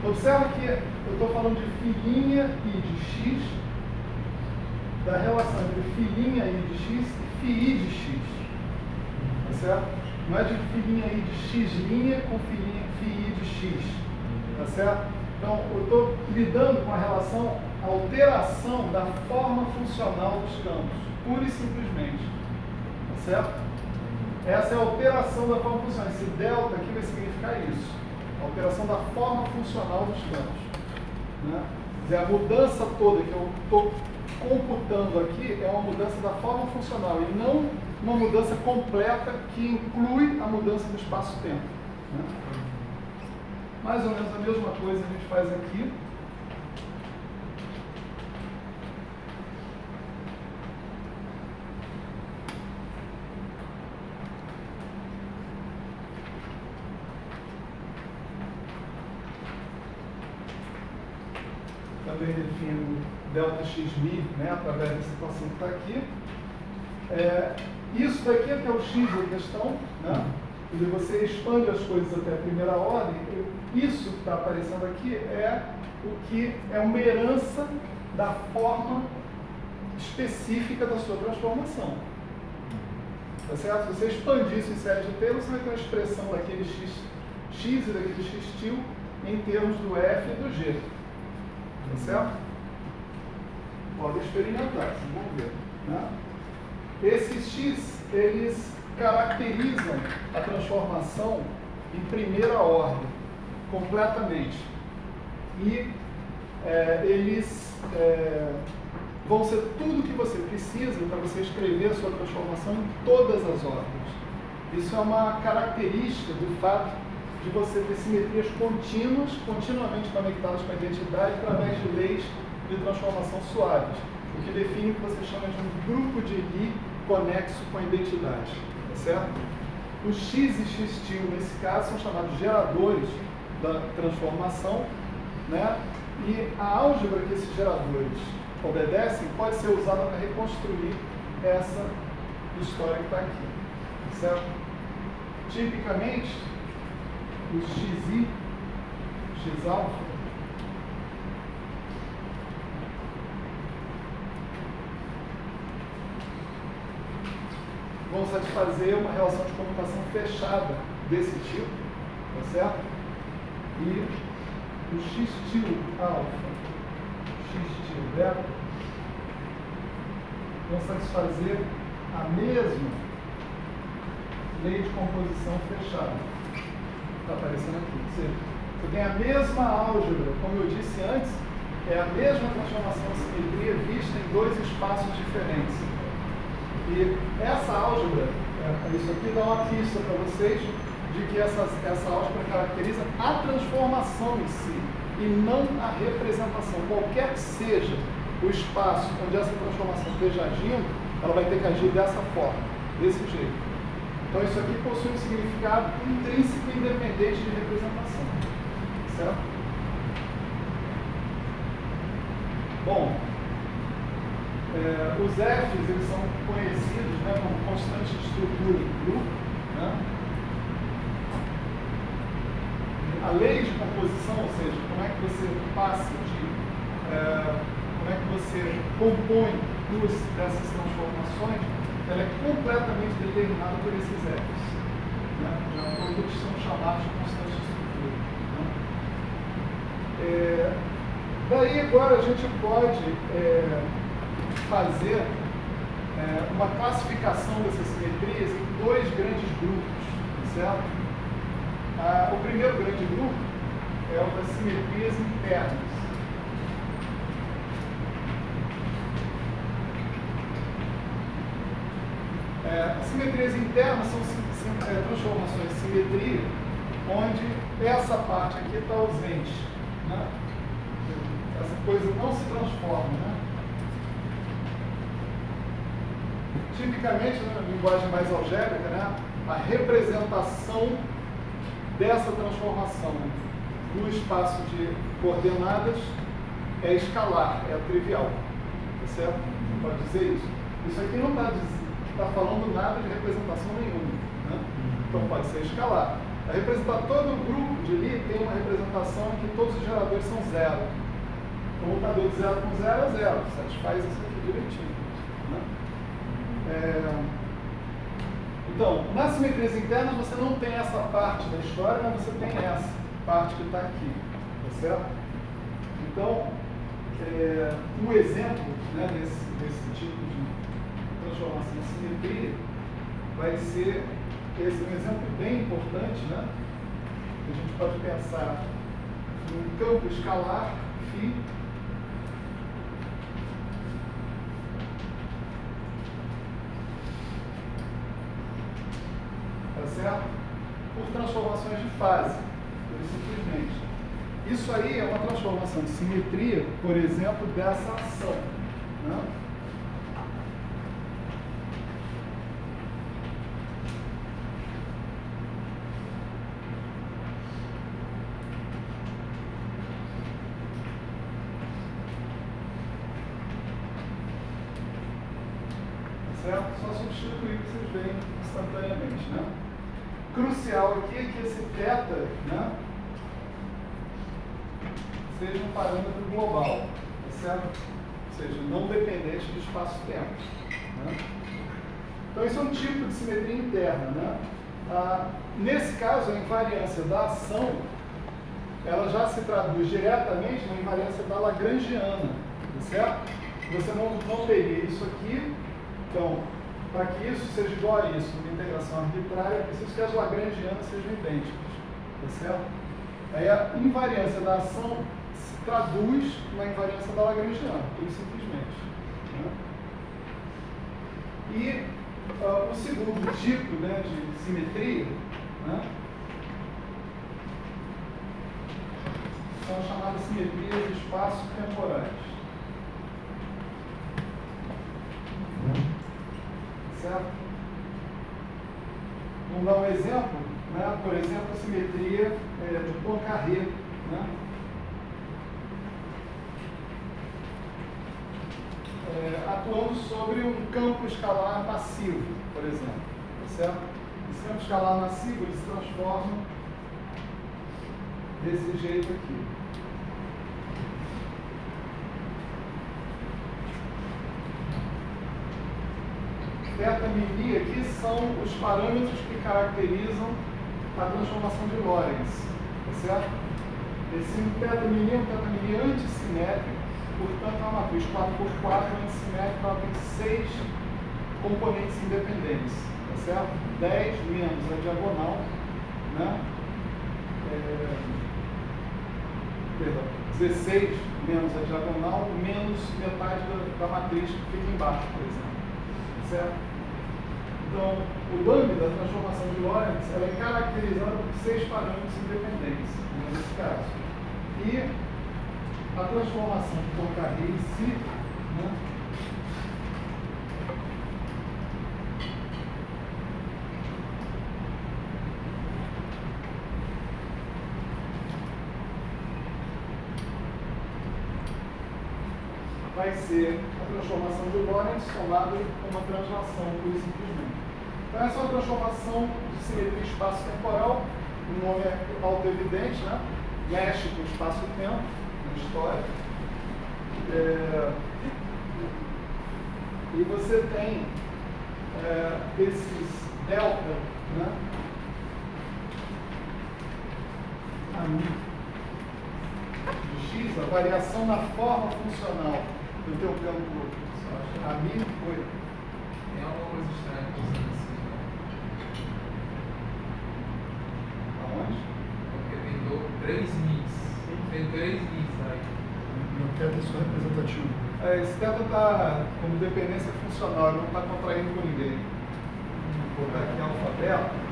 Observa que eu estou falando de filhinha i de x, da relação entre filhinha i de x e φi de x, tá certo? Não é de filhinha i de x' com filhinha φi de x, tá certo? Então, eu estou lidando com a relação, a alteração da forma funcional dos campos, pura e simplesmente, tá certo? Essa é a alteração da forma funcional. Esse delta aqui vai significar isso. A alteração da forma funcional dos campos, né? Quer dizer, a mudança toda que eu estou computando aqui é uma mudança da forma funcional e não uma mudança completa que inclui a mudança do espaço-tempo, né? Mais ou menos a mesma coisa a gente faz aqui. Também defino delta xmi, né, através dessa equação que está aqui. Isso daqui é que é o x da questão, né? E você expande as coisas até a primeira ordem. Isso que está aparecendo aqui é o que é uma herança da forma específica da sua transformação. Tá certo? Se você expandir isso em série de termos, você vai ter uma expressão daquele x e daquele x til em termos do f e do g. Tá certo? Podem experimentar, vocês vão ver, né? Esses x, eles caracterizam a transformação em primeira ordem, completamente. E eles vão ser tudo o que você precisa para você escrever a sua transformação em todas as ordens. Isso é uma característica do fato de você ter simetrias contínuas, continuamente conectadas com a identidade através de leis de transformação suaves, o que define o que você chama de um grupo de Lie conexo com a identidade, tá certo? Os x e x til, nesse caso, são chamados geradores da transformação, né? E a álgebra que esses geradores obedecem pode ser usada para reconstruir essa história que está aqui, tá certo? Tipicamente, os xi, x-alfa, vão satisfazer uma relação de comutação fechada desse tipo, tá certo? E o x til alfa, x til beta, vão satisfazer a mesma lei de composição fechada. Está aparecendo aqui. Você tem a mesma álgebra, como eu disse antes, é a mesma transformação de simetria vista em dois espaços diferentes. E essa álgebra, isso aqui dá uma pista para vocês de que essa álgebra caracteriza a transformação em si e não a representação. Qualquer que seja o espaço onde essa transformação esteja agindo, ela vai ter que agir dessa forma, desse jeito. Então isso aqui possui um significado intrínseco e independente de representação. Certo? Bom, os Fs eles são conhecidos, né, como constante de estrutura em grupo. Né? A lei de composição, ou seja, como é que você passa de... como é que você compõe duas dessas transformações, ela é completamente determinada por esses Fs. Né? De acordo com o que são chamados de constante de estrutura. Né? Daí agora a gente pode fazer uma classificação dessas simetrias em dois grandes grupos, certo? O primeiro grande grupo é o das simetrias internas. As simetrias internas são transformações de simetria onde essa parte aqui está ausente. Né? Essa coisa não se transforma. Né? Tipicamente, na linguagem mais algébrica, né, a representação dessa transformação no espaço de coordenadas é escalar, é trivial. Tá certo? Não pode dizer isso. Isso aqui não está falando nada de representação nenhuma. Né? Então pode ser escalar. A representar todo o grupo de Lie tem uma representação em que todos os geradores são zero. O computador de 0 com 0 é 0, satisfaz isso aqui direitinho. Né? Então, nas simetrias internas você não tem essa parte da história, mas você tem essa parte que está aqui. Tá certo? Então, um exemplo, né, desse tipo de transformação em simetria vai ser esse um exemplo bem importante, né? A gente pode pensar num campo escalar φ tá certo? Por transformações de fase, simplesmente. Isso aí é uma transformação de simetria, por exemplo, dessa ação. Né? Certo? Só substituir que vocês veem instantaneamente. Né? Crucial aqui é que esse θ, né, seja um parâmetro global, tá certo? Ou seja, não dependente do espaço-tempo. Né? Então, isso é um tipo de simetria interna. Né? Nesse caso, a invariância da ação ela já se traduz diretamente na invariância da Lagrangiana, tá certo? Você não teria isso aqui. Então, para que isso seja igual a isso, uma integração arbitrária, é preciso que as Lagrangianas sejam idênticas. Tá certo? Aí a invariância da ação se traduz na invariância da Lagrangiana, tudo simplesmente. Né? E o segundo tipo, né, de simetria, né, são as chamadas simetrias espaço-temporais. Certo? Vamos dar um exemplo, né? Por exemplo, a simetria de Poincaré, né? Atuando sobre um campo escalar massivo, por exemplo. Certo? Esse campo escalar massivo ele se transforma desse jeito aqui. Θ μ aqui são os parâmetros que caracterizam a transformação de Lorentz, tá certo? Esse θ μ é um θ μ antissimétrico, portanto é uma matriz 4x4 antissimétrica, ela tem 6 componentes independentes, tá certo? 10 menos a diagonal, né? 16 menos a diagonal, menos metade da matriz que fica embaixo, por exemplo, certo? Então, o lambda da transformação de Lorentz ela é caracterizada por 6 parâmetros independentes, né, nesse caso. E a transformação de Poincaré em si, né, vai ser a transformação de Lorentz somada com uma translação, pura e simplesmente. Então, essa é uma transformação de simetria espaço-temporal, o nome é auto-evidente, né? Mexe com o espaço-tempo na história. E você tem esses delta, né? De x, a variação na forma funcional do teu campo. A mim foi. Tem alguma coisa estranha acontecendo assim, né? Aonde? Porque tem 3 nis. Tem 3 nis aí. Meu teto é só representativo. Esse teto está como dependência funcional, ele não está contraindo com ninguém. Vou botar aqui alfabeto.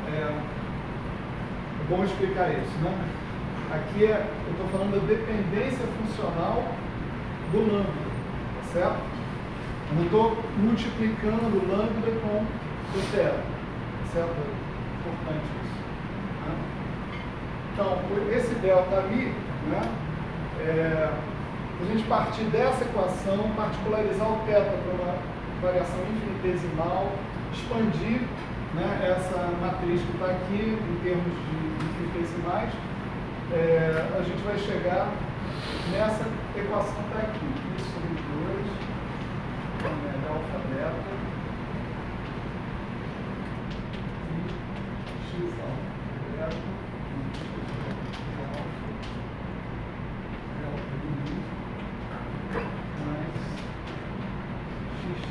É bom explicar isso, né? Aqui eu estou falando da dependência funcional do lambda, tá certo? Eu não estou multiplicando o lambda com o θ, tá certo? É importante isso. Né? Então, esse delta ali, né? A gente partir dessa equação, particularizar o θ para uma variação infinitesimal, expandir, né, essa matriz que está aqui em termos de infinitesimais, a gente vai chegar nessa equação que está aqui. I sobre 2, alfa beta, e x alfa beta, mais x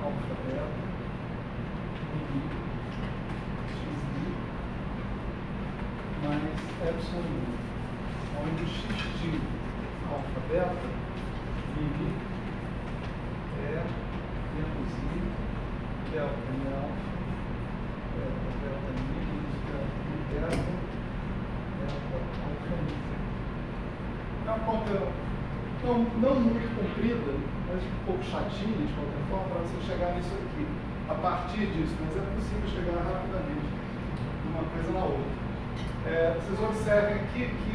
alfa beta, onde x de alfa beta vive menos i delta m alfa delta mi delta alfa mi. É uma conta não muito comprida, mas um pouco chatinha de qualquer forma, para você chegar nisso aqui. A partir disso, mas é possível chegar rapidamente de uma coisa na outra. Vocês observem aqui que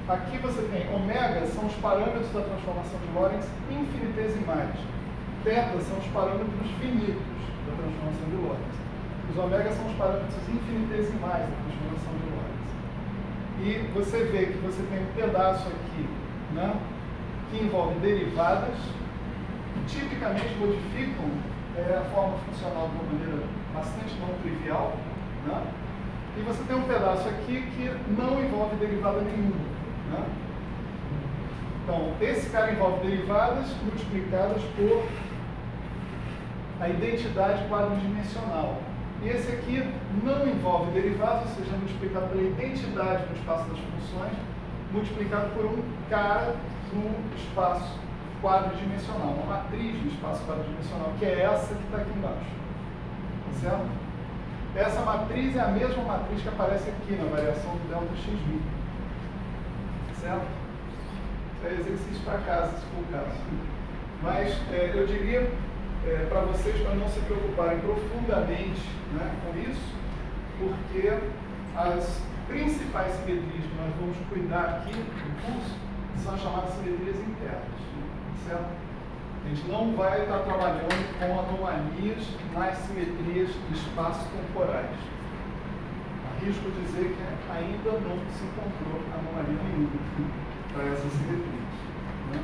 aqui você tem ômega, são os parâmetros da transformação de Lorentz infinitesimais. Θ são os parâmetros finitos da transformação de Lorentz. Os ômegas são os parâmetros infinitesimais da transformação de Lorentz. E você vê que você tem um pedaço aqui, né, que envolve derivadas, que tipicamente modificam a forma funcional de uma maneira bastante não trivial, né? E você tem um pedaço aqui que não envolve derivada nenhuma, né? Então, esse cara envolve derivadas multiplicadas por a identidade quadridimensional. E esse aqui não envolve derivadas, ou seja, multiplicado pela identidade no espaço das funções, multiplicado por um cara no espaço quadridimensional, uma matriz no espaço quadridimensional, que é essa que está aqui embaixo. Tá certo? Essa matriz é a mesma matriz que aparece aqui na variação do delta xi. Certo? Isso é exercício para casa, se for o caso. Mas eu diria para vocês para não se preocuparem profundamente, né, com isso, porque as principais simetrias que nós vamos cuidar aqui no curso são as chamadas simetrias internas. Certo? A gente não vai estar trabalhando com anomalias nas simetrias espaço-temporais. Arrisco dizer que ainda não se encontrou anomalia nenhuma para essas simetrias. Né?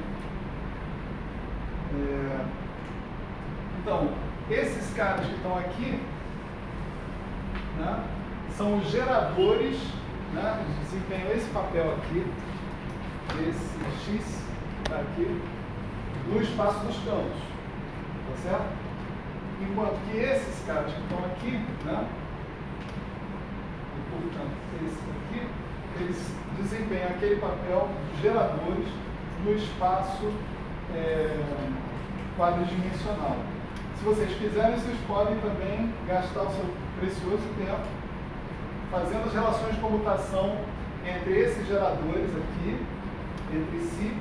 Então, esses caras que estão aqui, né, são os geradores, né, desempenham esse papel aqui, esse X está aqui, no espaço dos campos, tá certo? Enquanto que esses caras que estão aqui, né, e portanto esse aqui, eles desempenham aquele papel de geradores no espaço quadridimensional. Se vocês quiserem, vocês podem também gastar o seu precioso tempo fazendo as relações de comutação entre esses geradores aqui, entre si,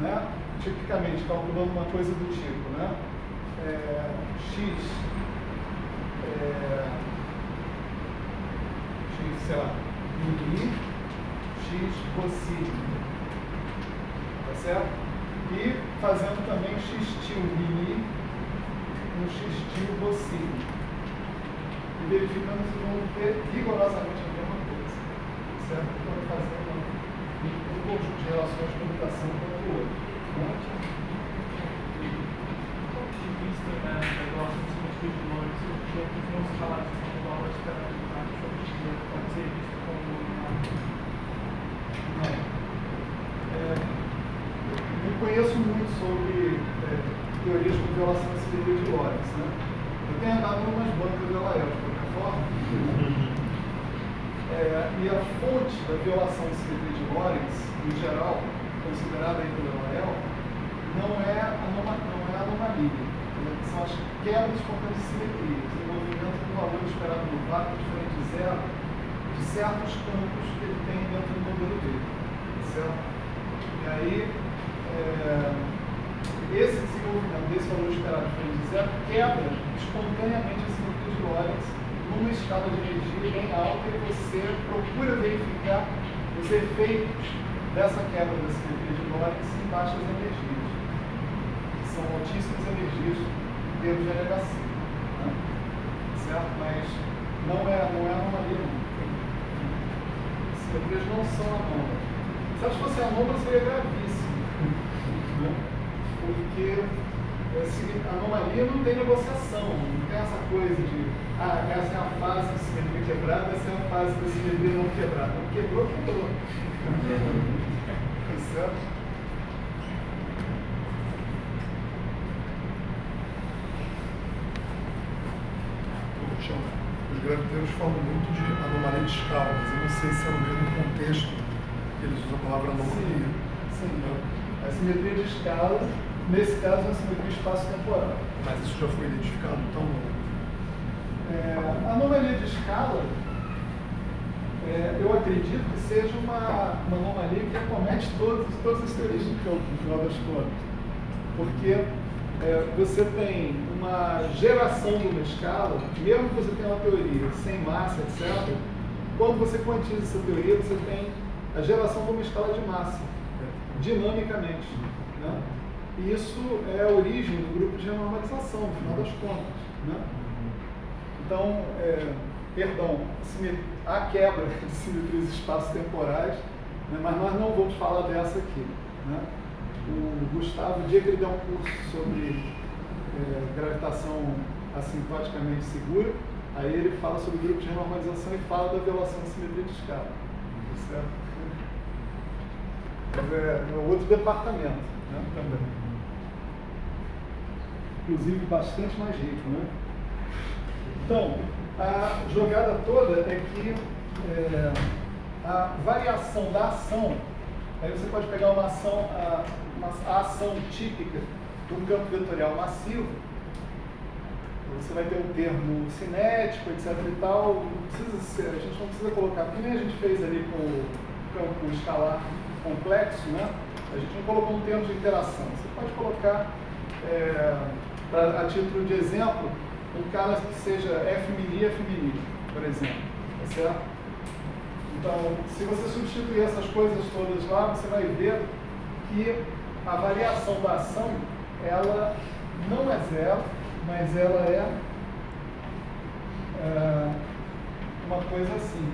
né? Tipicamente calculando uma coisa do tipo, né? X, sei lá, mini, X possível, tá certo? E fazendo também X-til mini, um X-til possível. E verificando se vão ter rigorosamente a mesma coisa, certo? Então, fazendo um conjunto de relações de computação com o outro. De vista da relação dos multiplicadores, os outros não escalados como valores paradigmáticos pode ser visto como não conheço muito sobre teorias com violação da simetria de Lorentz, né? Eu tenho andado em umas bancas de Lael, de qualquer forma. E a fonte da violação da simetria de Lorentz, em geral, considerada aí pelo Lael, não é anomalia. São as quebras espontâneas de simetria, o desenvolvimento do valor esperado no vácuo diferente de zero, de certos campos que ele tem dentro do modelo dele. Certo? E aí, esse desenvolvimento desse valor esperado diferente de zero quebra espontaneamente a simetria de Lorentz numa escala de energia bem alta e você procura verificar os efeitos dessa quebra da simetria de Lorentz em baixas energias, que são altíssimas energias em termos de LHC. Né? Certo? Mas não é anomalia não. As simetrias não são anômalas. Se elas fossem anômalas, seria gravíssimo. Né? Porque anomalia não tem negociação, não tem essa coisa de essa é a fase da simetria quebrada, essa é a fase da simetria não quebrada. Quebrou. Certo? Os grafiteiros falam muito de anomalia de escala, mas eu não sei se é no mesmo contexto que eles usam a palavra anomalia. Sim. A simetria de escala, nesse caso, é a simetria espaço-temporal. Mas isso já foi identificado, então? A anomalia de escala, eu acredito que seja uma anomalia que acomete todas as teorias do campo, no final das contas. Porque você tem uma geração de uma escala, mesmo que você tenha uma teoria sem massa, etc., quando você quantiza essa teoria, você tem a geração de uma escala de massa, dinamicamente. Né? E isso é a origem do grupo de renormalização, no final das contas. Né? Então, há quebra de simetrias espaço-temporais, né? Mas nós não vamos falar dessa aqui. Né? O Gustavo, o dia que ele der um curso sobre gravitação assintoticamente segura, aí ele fala sobre grupos de renormalização e fala da violação da simetria de escala. Certo? Mas é outro departamento, né, também. Inclusive bastante mais rico, né? Então, a jogada toda é que a variação da ação, aí você pode pegar uma ação, a ação típica de um campo vetorial massivo, você vai ter um termo cinético, etc e tal, a gente não precisa colocar, porque nem a gente fez ali com o campo escalar complexo, né? A gente não colocou um termo de interação. Você pode colocar, a título de exemplo, um cara que seja F', por exemplo, tá certo? Então, se você substituir essas coisas todas lá, você vai ver que a variação da ação, ela não é zero, mas ela é uma coisa assim.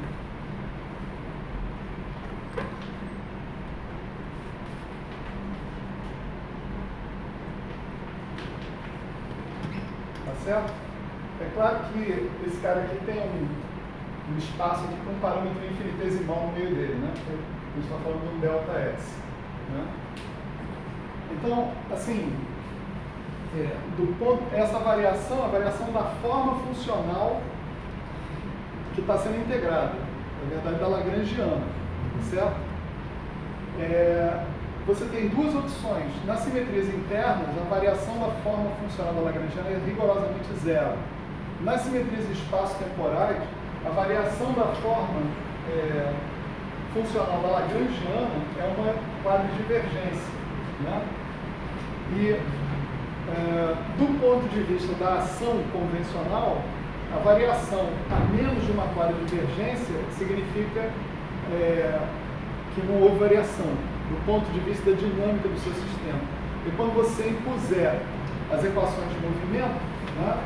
Tá certo? É claro que esse cara aqui tem um espaço aqui com um parâmetro infinitesimal no meio dele, né? A gente está falando de um ΔS. Né? Então, assim, essa variação, a variação da forma funcional que está sendo integrada, na verdade da Lagrangiana, certo? você tem duas opções. Nas simetrias internas, a variação da forma funcional da Lagrangiana é rigorosamente zero. Nas simetrias espaço-temporais, a variação da forma funcional da Lagrangiana é uma quadridivergência, né? E do ponto de vista da ação convencional, a variação a menos de uma quadridivergência significa que não houve variação do ponto de vista da dinâmica do seu sistema. E quando você impuser as equações de movimento, né,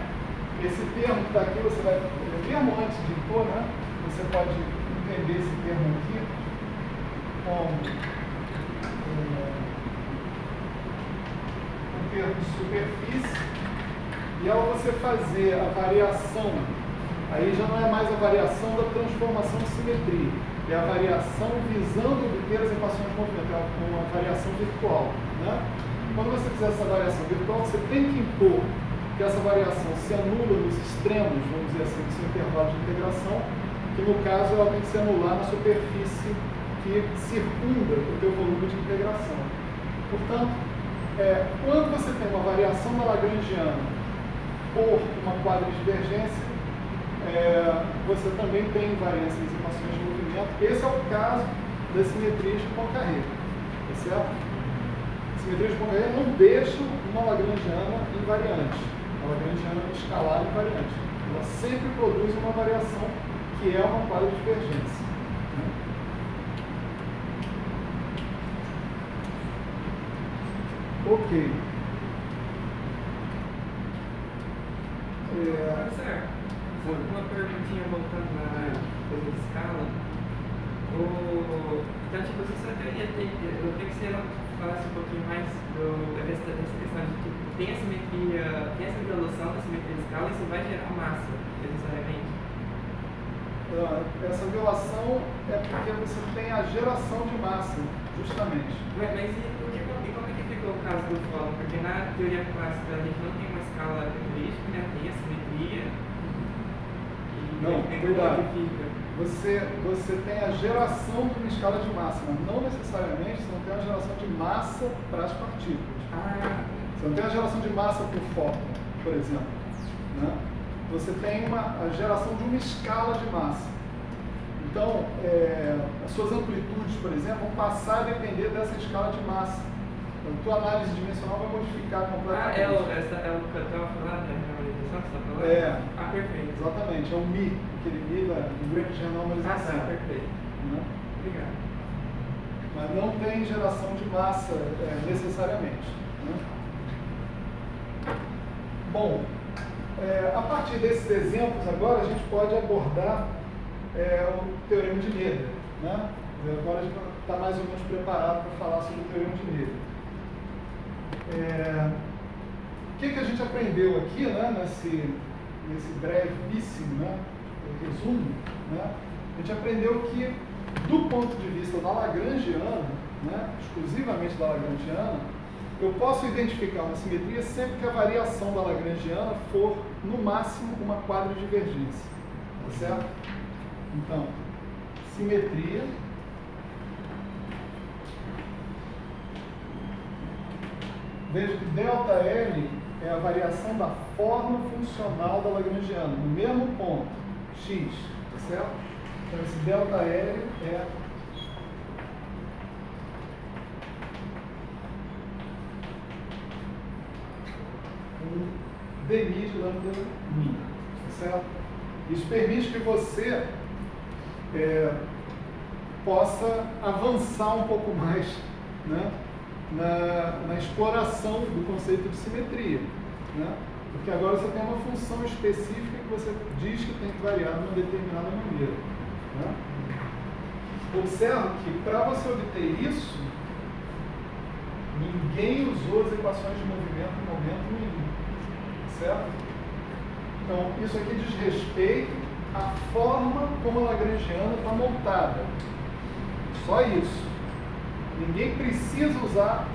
esse termo que está aqui, você vai, mesmo antes de impor, né, você pode entender esse termo aqui como um termo de superfície, e ao você fazer a variação, aí já não é mais a variação da transformação de simetria, é a variação visando obter as equações de movimento, é uma variação virtual, né? Quando você fizer essa variação virtual, você tem que impor que essa variação se anula nos extremos, vamos dizer assim, do seu intervalo de integração, que no caso ela tem que se anular na superfície que circunda o teu volume de integração. Portanto, quando você tem uma variação da Lagrangiana por uma quadridivergência, você também tem invariância das equações de movimento. Esse é o caso das simetrias de Poincare, tá certo? A simetria de Poincare não deixa uma Lagrangiana invariante, a Lagrangiana escalar invariante. Ela sempre produz uma variação que é uma quadridivergência. Ok. Certo. Uma perguntinha voltando na coisa de escala. Então, tipo, você só teria eu queria que você falasse um pouquinho mais dessa questão de que tem a simetria, tem essa violação da simetria de escala e isso vai gerar massa, necessariamente. Essa violação é porque você tem a geração de massa, justamente. Mas e como é que ficou o caso do fórum? Porque na teoria clássica a gente não tem uma escala característica, né? Tem a simetria. Não, cuidado. Você tem a geração de uma escala de massa, mas não necessariamente você não tem a geração de massa para as partículas. Você não tem a geração de massa por fóton, por exemplo, né? Você tem a geração de uma escala de massa. Então, as suas amplitudes, por exemplo, vão passar a depender dessa escala de massa. A tua análise dimensional vai modificar completamente. É o que eu estava falando, né? A normalização que você está falando? Perfeito. Exatamente, é o Mi, aquele Mi do grande de normalização. Perfeito. Né? Obrigado. Mas não tem geração de massa necessariamente. Né? Bom, a partir desses exemplos, agora a gente pode abordar o Teorema de Noether. Né? Agora a gente está mais ou menos preparado para falar sobre o Teorema de Noether. O que a gente aprendeu aqui, né, nesse brevíssimo, né, resumo? Né, a gente aprendeu que, do ponto de vista da Lagrangiana, né, exclusivamente da Lagrangiana, eu posso identificar uma simetria sempre que a variação da Lagrangiana for, no máximo, uma quadridivergência. Tá certo? Então, simetria. Veja que ΔL é a variação da forma funcional da Lagrangiana, no mesmo ponto, x, tá certo? Então esse ΔL é um dmi de lambda min, tá certo? Isso permite que você possa avançar um pouco mais, né, na exploração do conceito de simetria, né? Porque agora você tem uma função específica que você diz que tem que variar de uma determinada maneira, né? Observe que para você obter isso, ninguém usou as equações de movimento em momento nenhum, certo? Então, isso aqui diz respeito à forma como a Lagrangiana está montada. Só isso. Ninguém precisa usar,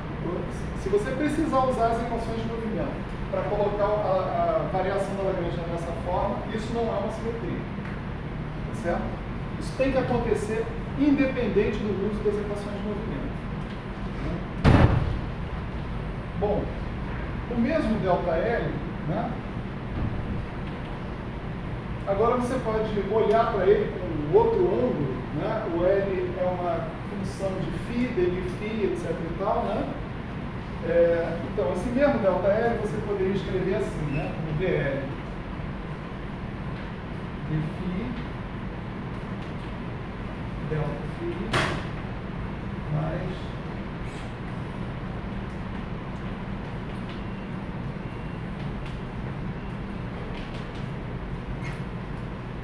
se você precisar usar as equações de movimento para colocar a variação da Lagrangiana dessa forma, isso não é uma simetria. Tá certo? Isso tem que acontecer independente do uso das equações de movimento. Bom, o mesmo ΔL, né? Agora você pode olhar para ele com outro ângulo, né? O L é uma função de φ, dv φ, etc e tal, né? Então, esse mesmo ΔL você poderia escrever assim, né? Como dl dφ ΔΦ mais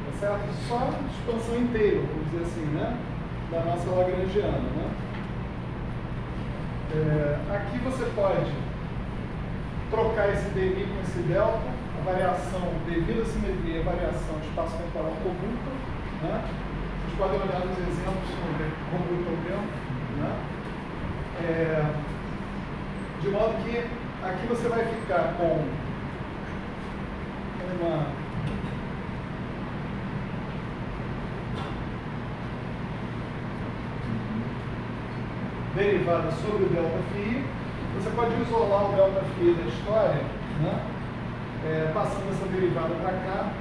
tá certo? Só expansão inteira, vamos dizer assim, né? Da nossa lagrangiana, né? Aqui você pode trocar esse dv com esse delta, a variação devido à simetria, a variação espaço-temporal commuta, né? Vocês podem olhar nos exemplos como o tempo, né? De modo que aqui você vai ficar com uma derivada sobre o ΔΦ. Você pode isolar o ΔΦ da história, né? Passando essa derivada para cá,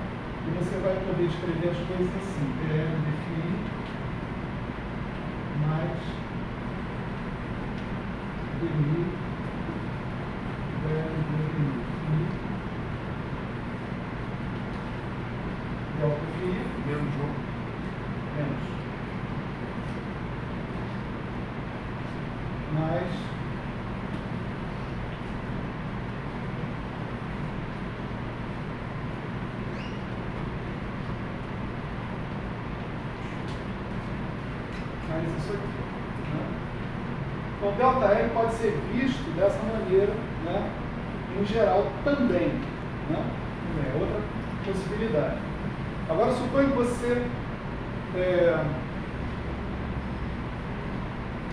e você vai poder escrever as coisas assim: dl dφ mais dμ dl dμ ΔΦ menos mais isso aqui, né? Então, ΔL pode ser visto dessa maneira, né? Em geral também, né? É outra possibilidade. Agora, suponha que você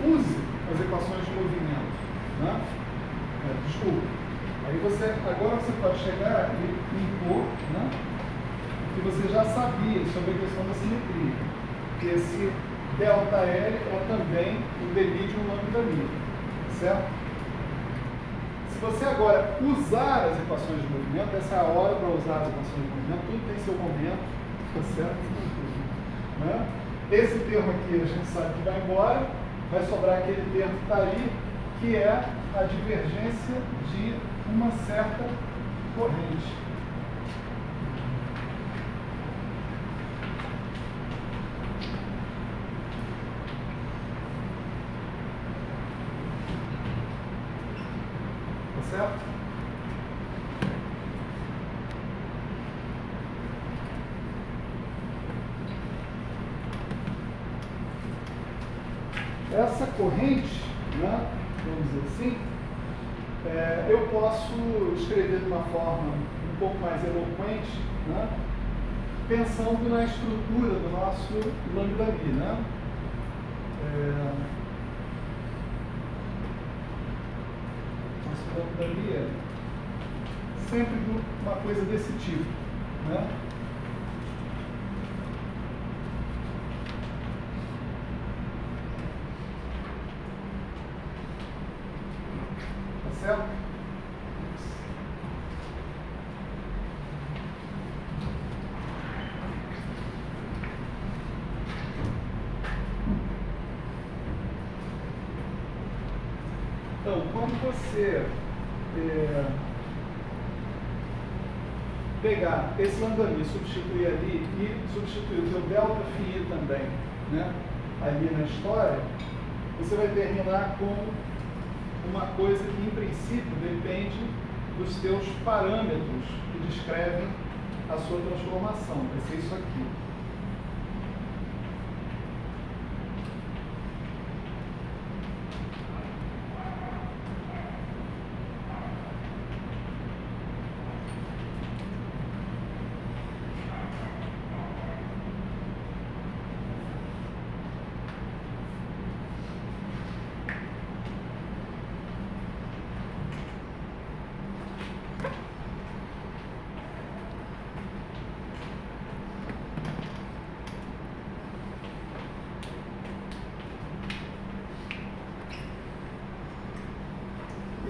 use as equações de movimento, né? Desculpa. Aí agora você pode chegar e impor, né? Que você já sabia sobre a questão da simetria, que esse ΔL é também o dv de um lambda μ, certo? Se você agora usar as equações de movimento, essa é a hora para usar as equações de movimento, tudo tem seu momento, tá certo? Né? Esse termo aqui a gente sabe que vai embora, vai sobrar aquele termo que está ali, que é a divergência de uma certa corrente. Certo? Essa corrente, né, vamos dizer assim, eu posso escrever de uma forma um pouco mais eloquente, né, pensando na estrutura do nosso lambda μ, né? Lambda μ é sempre uma coisa desse tipo, né? Tá certo? Então, quando você pegar esse lambda μ, substituir ali e substituir o seu ΔΦ também, né, ali na história, você vai terminar com uma coisa que, em princípio, depende dos teus parâmetros que descrevem a sua transformação. Vai ser isso aqui.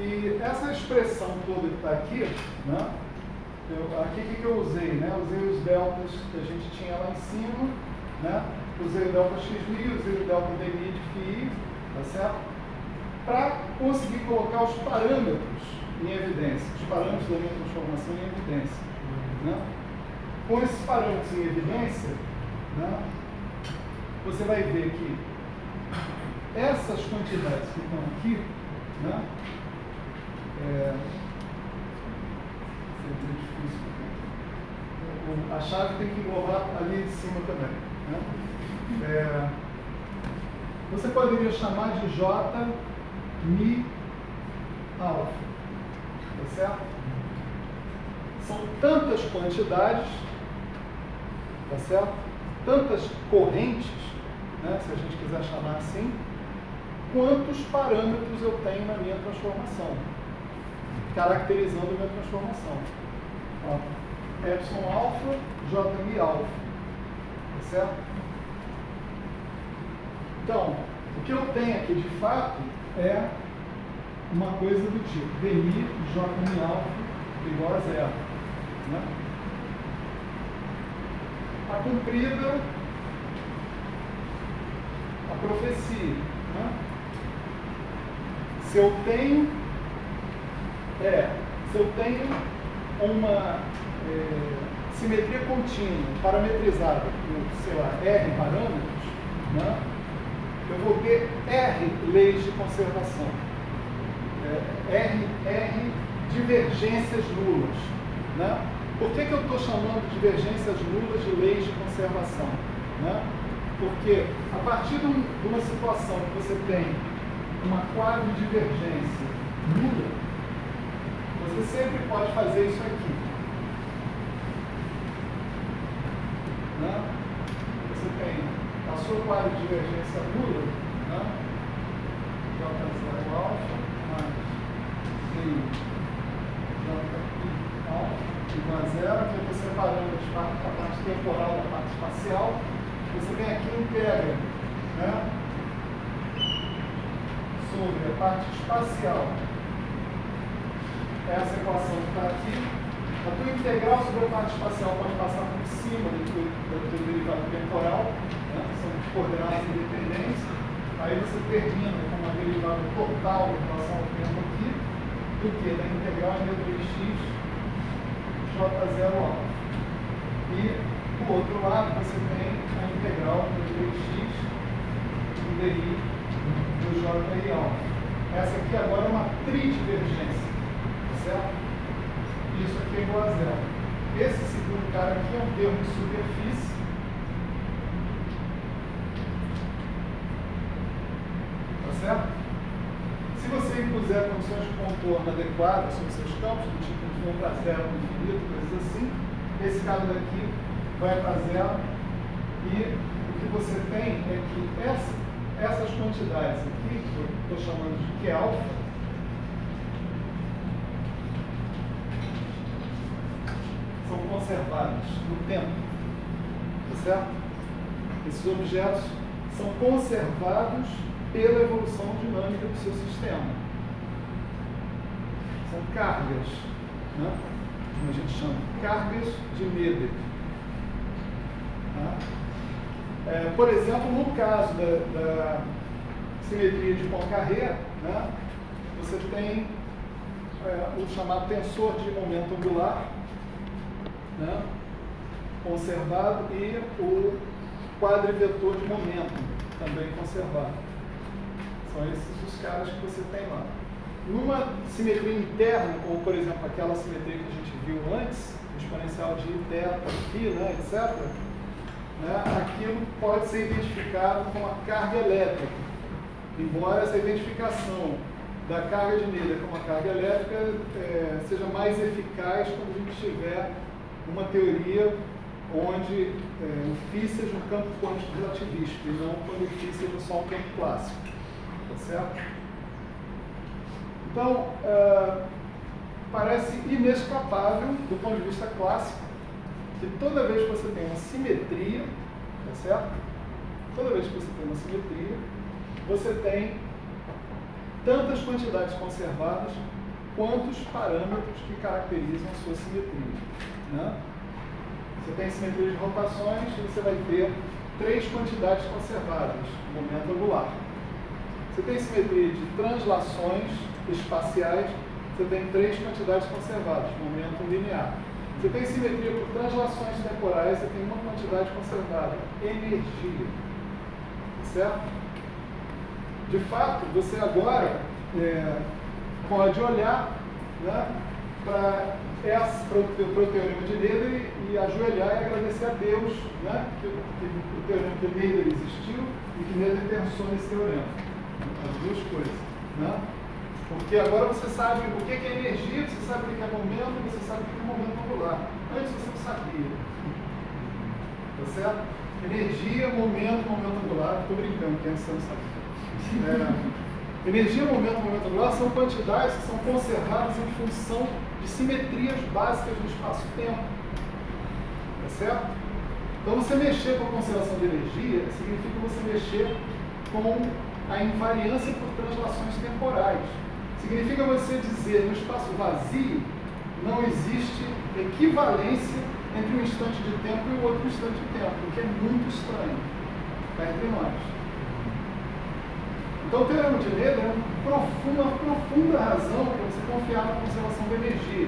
E essa expressão toda que está aqui, né? Aqui o que eu usei? Né? Usei os deltas que a gente tinha lá em cima, né? Usei o delta xmi, usei o delta dmi de φi, tá certo? Para conseguir colocar os parâmetros em evidência, os parâmetros da minha transformação em evidência. Né? Com esses parâmetros em evidência, né? Você vai ver que essas quantidades que estão aqui, né? Seria difícil. A chave tem que englobar ali em cima também. Né? Você poderia chamar de J, Mi, alfa. Tá certo? São tantas quantidades, tá certo? Tantas correntes, né, se a gente quiser chamar assim, quantos parâmetros eu tenho na minha transformação, caracterizando a minha transformação. Ó, epsilon alfa, J alfa, tá certo? Então, o que eu tenho aqui de fato é uma coisa do tipo dmi J alfa igual a zero. Né? A cumprida, a profecia. Né? Se eu tenho uma simetria contínua parametrizada por, sei lá, R parâmetros, né? Eu vou ter R leis de conservação, R divergências nulas. Né? Por que eu estou chamando de divergências nulas de leis de conservação? Né? Porque a partir de uma situação que você tem uma quadridivergência nula, você sempre pode fazer isso aqui. Né? Você tem a sua quadridivergência nula, né? J0 alfa mais I J alfa igual a zero, que eu estou separando a parte temporal da parte espacial. Você vem aqui e integra, né? Sobre a parte espacial. Essa equação que está aqui. A tua integral sobre a parte espacial pode passar por cima do teu derivado temporal, né? São coordenadas independentes. Aí você termina com uma derivada total em relação ao tempo aqui, do que? Da integral de 2x J0 alfa. E do outro lado você tem a integral de 2x do DI do JI alfa. Essa aqui agora é uma tridivergência, certo? Isso aqui é igual a zero. Esse segundo cara aqui é um termo de superfície. Tá certo? Se você impuser condições de contorno adequadas sobre seus campos, do tipo de 1 para 0 no infinito, coisas assim, esse cara daqui vai para zero. E o que você tem é que essas quantidades aqui, que eu estou chamando de Q alfa, são conservadas no tempo. Tá certo? Esses objetos são conservados pela evolução dinâmica do seu sistema. São cargas, né? Como a gente chama, cargas de Meder. Tá? Por exemplo, no caso da simetria de Poincaré, né? Você tem o chamado tensor de momento angular, né? Conservado, e o quadrivetor de momento também conservado. São esses os caras que você tem lá. Numa simetria interna, como por exemplo aquela simetria que a gente viu antes, o exponencial de θ, φ, né, etc., né, aquilo pode ser identificado como a carga elétrica. Embora essa identificação da carga de Miller como a carga elétrica seja mais eficaz quando a gente tiver uma teoria onde o φ seja um campo quântico relativístico, e não quando o φ seja só um campo clássico. Tá certo? Então, parece inescapável, do ponto de vista clássico, que toda vez que você tem uma simetria, tá certo? Toda vez que você tem uma simetria, você tem tantas quantidades conservadas quanto os parâmetros que caracterizam a sua simetria. Né? Você tem simetria de rotações, você vai ter 3 quantidades conservadas, momento angular. Você tem simetria de translações espaciais, você tem 3 quantidades conservadas, momento linear. Você tem simetria por translações temporais, você tem uma quantidade conservada, energia. Certo? De fato, você agora pode olhar, né, para o teorema de Löderer e ajoelhar e agradecer a Deus, né, que o teorema de Löderer existiu e que Löderer pensou nesse teorema. As duas coisas. Né? Porque agora você sabe o que é energia, você sabe o que é momento, você sabe o que é momento angular. Antes você não sabia. Tá certo? Energia, momento angular. Estou brincando, quem você não sabe. Energia, momento angular são quantidades que são conservadas em função de simetrias básicas do espaço-tempo. Tá certo? Então você mexer com a conservação de energia significa você mexer com a invariância por translações temporais. Significa você dizer, no espaço vazio, não existe equivalência entre um instante de tempo e o outro instante de tempo, o que é muito estranho. Está entre nós. Então, o teorema de Löderer é uma profunda razão para você confiar na conservação da energia.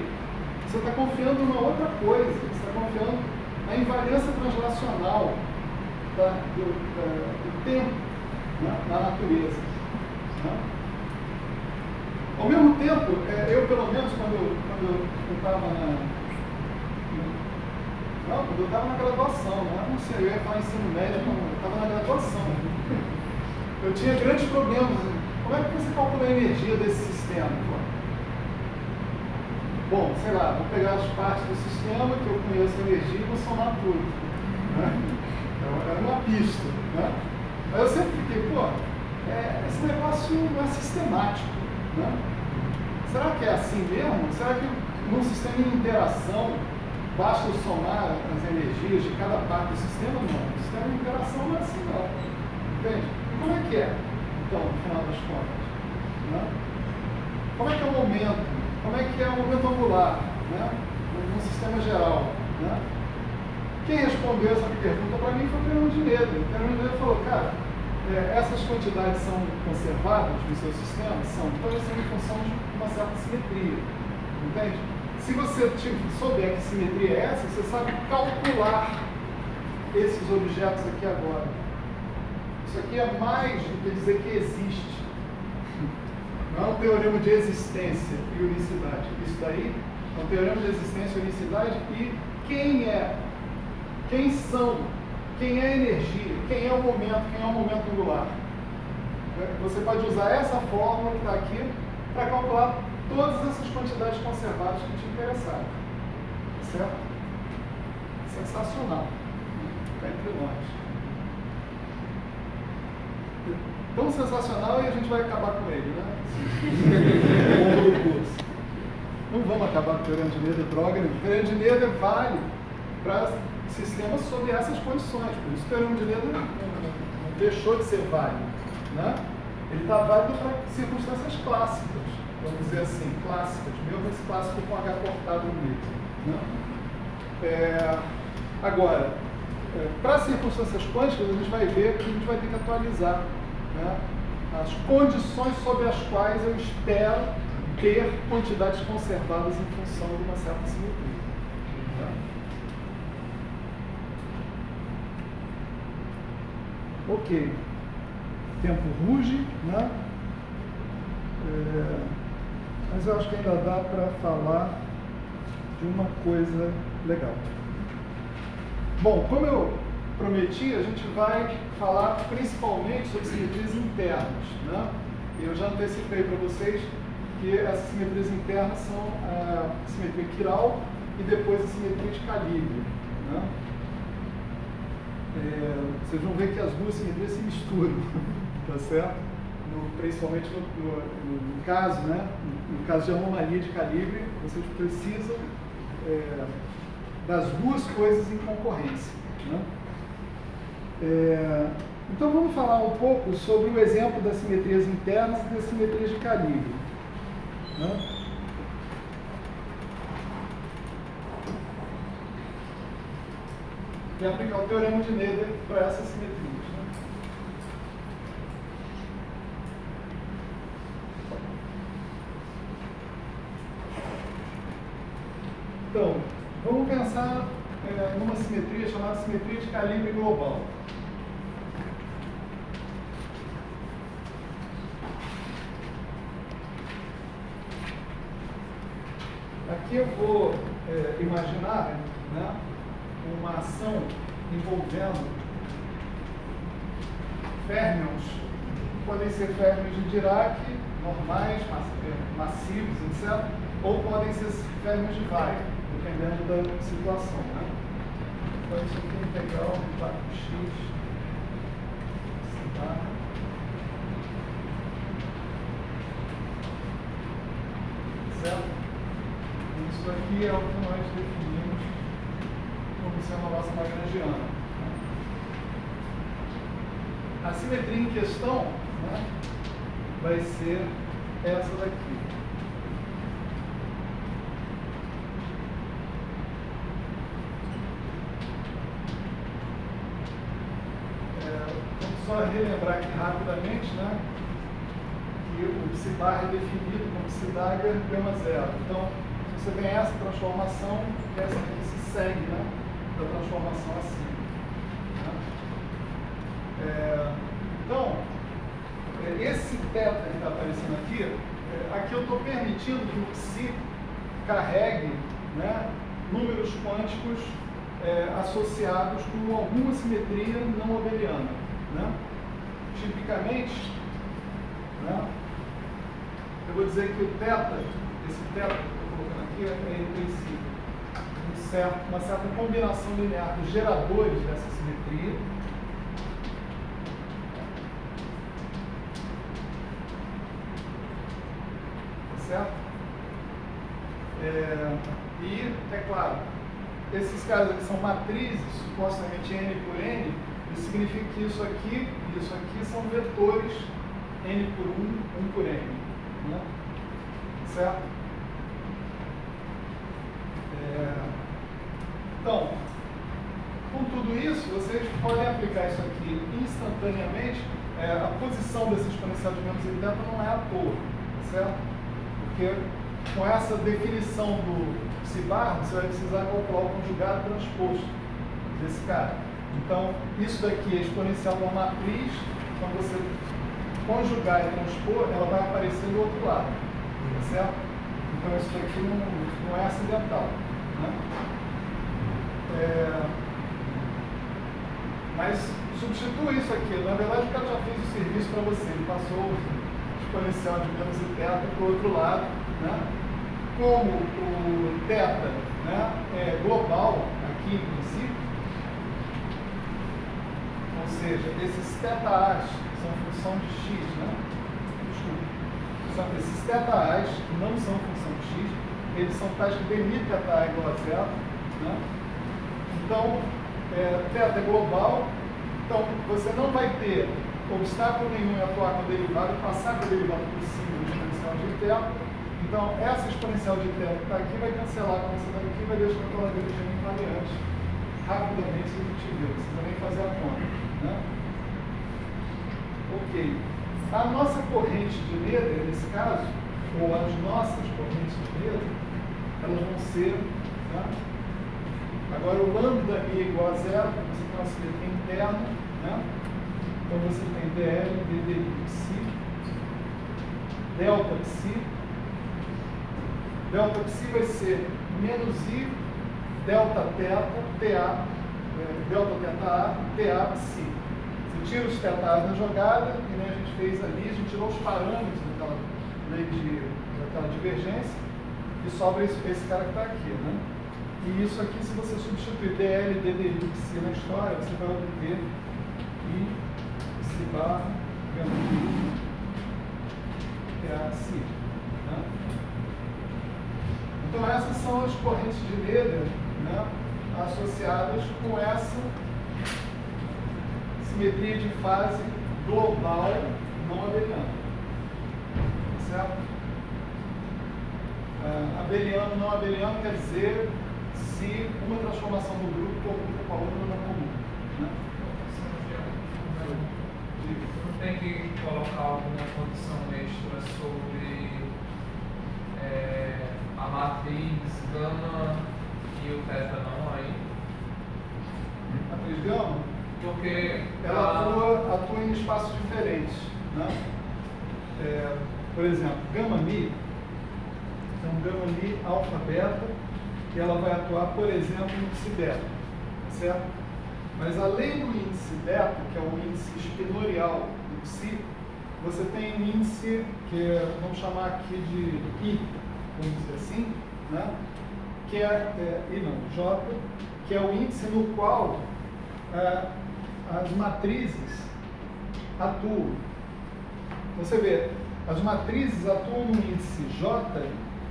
Você está confiando numa outra coisa, você está confiando na invariância translacional do tempo, né, na natureza. Né? Ao mesmo tempo, eu pelo menos quando eu estava na graduação, né? Não sei, eu ia falar ensino médio, eu estava na graduação. Eu tinha grandes problemas. Como é que você calcula a energia desse sistema? Bom, sei lá, vou pegar as partes do sistema que eu conheço a energia e vou somar tudo. Né? Era uma pista. Né? Aí eu sempre fiquei, esse negócio não é sistemático. Né? Será que é assim mesmo? Será que num sistema de interação basta eu somar as energias de cada parte do sistema? Não. O sistema de interação não é assim, não. Entende? E como é que é, então, no final das contas? Né? Como é que é o momento? Como é que é o momento angular? Né? No sistema geral? Né? Quem respondeu essa pergunta para mim foi o teorema de Löderer. O teorema de Löderer falou, cara, essas quantidades são conservadas no seu sistema? São. Então, elas são em função de uma certa simetria. Entende? Se você souber que simetria é essa, você sabe calcular esses objetos aqui agora. Isso aqui é mais do que dizer que existe. Não é um teorema de existência e unicidade. Isso daí é um teorema de existência e unicidade e quem são, quem é a energia, quem é o momento angular. Você pode usar essa fórmula que está aqui para calcular todas essas quantidades conservadas que te interessarem. Certo? Sensacional. Está entre nós. Tão sensacional e a gente vai acabar com ele, né? Ao longo do curso. Não vamos acabar com o teorema de Löderer, droga. O teorema de Löderer vale para sistemas sob essas condições. Por isso o teorema de Löderer não deixou de ser válido. Né? Ele está válido para circunstâncias clássicas, vamos dizer assim, clássicas, mesmo esse clássico com H cortado no meio. Né? Agora, para circunstâncias quânticas, a gente vai ver que a gente vai ter que atualizar, né, as condições sob as quais eu espero ter quantidades conservadas em função de uma certa simetria. Tá? Ok. O tempo ruge, né? Mas eu acho que ainda dá para falar de uma coisa legal. Bom, como eu prometi, a gente vai falar principalmente sobre simetrias internas. Né? Eu já antecipei para vocês que essas simetrias internas são a simetria quiral e depois a simetria de calibre. Né? Vocês vão ver que as duas simetrias se misturam, tá certo? Principalmente no caso, né? No caso de anomalia de calibre, vocês precisam das duas coisas em concorrência. Né? Então vamos falar um pouco sobre o exemplo das simetrias internas e das simetrias de calibre, né? E aplicar o teorema de Noether para essas simetrias, né? Então, vamos pensar numa simetria chamada simetria de calibre global. Aqui eu vou imaginar, né, uma ação envolvendo férmions, podem ser férmions de Dirac, normais, massivos, etc., ou podem ser férmions de Weyl, dependendo da situação, né? Então isso aqui é integral do 4x, tá? Certo? Isso aqui é o que nós definimos como sendo a nossa lagrangiana. A simetria em questão, né, vai ser essa daqui. Vamos só relembrar aqui rapidamente, né, que o psi-bar é definido como psi-dagger gama zero. Então, se você tem essa transformação, essa aqui se segue, né, da transformação assim. Né? Então, esse θ que está aparecendo aqui, aqui eu estou permitindo que o psi carregue, né, números quânticos associados com alguma simetria não abeliana. Né? Tipicamente, né, eu vou dizer que o θ, esse θ que eu estou colocando aqui, é intrínseco. Uma certa combinação linear dos geradores dessa simetria. Certo? E, é claro, esses caras aqui são matrizes, supostamente n por n, isso significa que isso aqui e isso aqui são vetores n por 1 por n. Né? Certo? Então, com tudo isso, vocês podem aplicar isso aqui instantaneamente. A posição desse exponencial de menos θ não é à toa, certo? Porque com essa definição do psi-bar, você vai precisar calcular o conjugado transposto desse cara. Então, isso daqui é exponencial de uma matriz. Quando você conjugar e transpor, ela vai aparecer do outro lado, tá certo? Então, isso daqui não é acidental. Né? Mas substitua isso aqui. Na verdade, o cara já fez o serviço para você. Ele passou o exponencial de menos θ para o outro lado. Né? Como o θ, né, é global aqui em princípio, ou seja, esses θ's são função de x, né? Desculpa. Esses θ's não são função de x, eles são tais que delimitam θ igual a zero. Né? Então, θ é global, então você não vai ter obstáculo nenhum em atuar com o derivado e passar com o derivado por cima do exponencial de θ. Então, essa exponencial de θ que está aqui vai cancelar com essa daqui e vai deixar aquela lagrangiana invariante rapidamente se a gente viu, não precisa nem fazer a conta. Né? Ok. A nossa corrente de Noether, nesse caso, ou as nossas correntes de Noether, elas vão ser, né? Agora o lambda é igual a zero, você tem uma simetria interna, né? Então você tem dl, dd psi, delta psi. Delta psi vai ser menos i, delta θ, delta θ, ta psi. Você tira os θs da jogada, que nem a gente fez ali, a gente tirou os parâmetros daquela lei daquela divergência, e sobra esse cara que está aqui, né? E isso aqui, se você substituir dl, dd psi na história, você vai obter i psi bar menos ta psi. Né? Então essas são as correntes de Noether, né, associadas com essa simetria de fase global não abeliana. Certo? Abeliano, não abeliano quer dizer se uma transformação do grupo corrompe com a outra não é comum. Né? Não tem que colocar alguma condição extra sobre a matriz gama e o teta não aí? Matriz gama? Porque ela atua em espaços diferentes. Né? Por exemplo, gama mi, então gama mi alfa beta, e ela vai atuar, por exemplo, no índice beta, certo? Mas além do índice beta, que é o índice espinorial do psi, você tem um índice que vamos chamar aqui de I, vamos dizer assim, né? Que I não, J, que é o índice no qual as matrizes atuam. Você vê, as matrizes atuam no índice J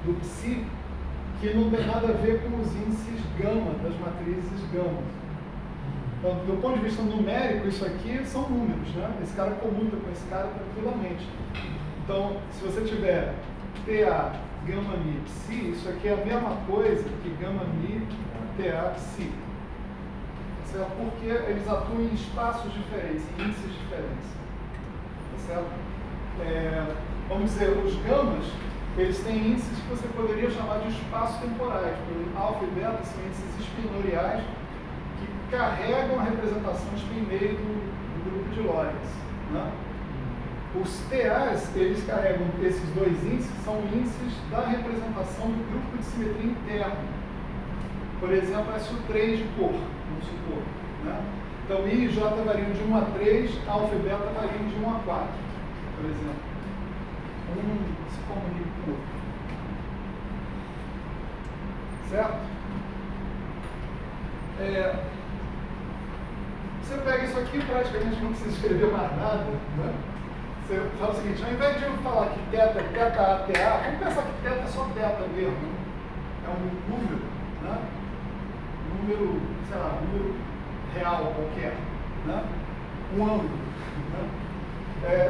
do psi, que não tem nada a ver com os índices gama das matrizes gama. Então, do ponto de vista numérico, isso aqui são números, né? Esse cara comuta com esse cara tranquilamente. Então, se você tiver TA gama mi psi, isso aqui é a mesma coisa que gama mi TA psi. Certo? Porque eles atuam em espaços diferentes, em índices diferentes. Certo? Vamos dizer, os gamas, eles têm índices que você poderia chamar de espaços temporais. Por alfa e beta são índices espinoriais que carregam a representação espinmeio do grupo de Lorentz. Né? Os TAs, eles carregam esses dois índices, são índices da representação do grupo de simetria interno. Por exemplo, SU3 de cor, vamos supor. Né? Então, I e J variam de 1 a 3, alfa e beta variam de 1 a 4, por exemplo. Um se comunica com o outro. Certo? Você pega isso aqui, praticamente não precisa escrever mais nada. Né? Você fala o seguinte, ao invés de eu falar que teta é teta A, TA, vamos pensar que teta é só teta mesmo. É um número, né? Número, sei lá, número real qualquer. Né? Um ângulo. Né?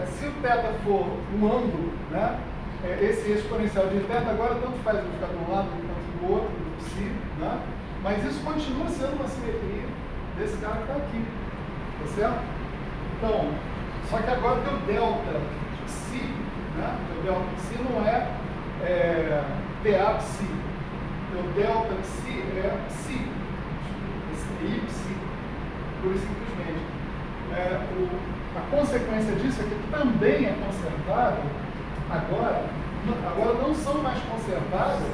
Se o teta for um ângulo, né? Esse exponencial de teta agora tanto faz ele ficar de um lado quanto do outro, do psi, né? Mas isso continua sendo uma simetria desse cara que está aqui, tá certo? Então, só que agora teu delta psi, né? Teu delta psi não é TA psi, teu delta psi é psi, esse I psi, pura e simplesmente. A consequência disso é que também é conservado, agora não são mais conservadas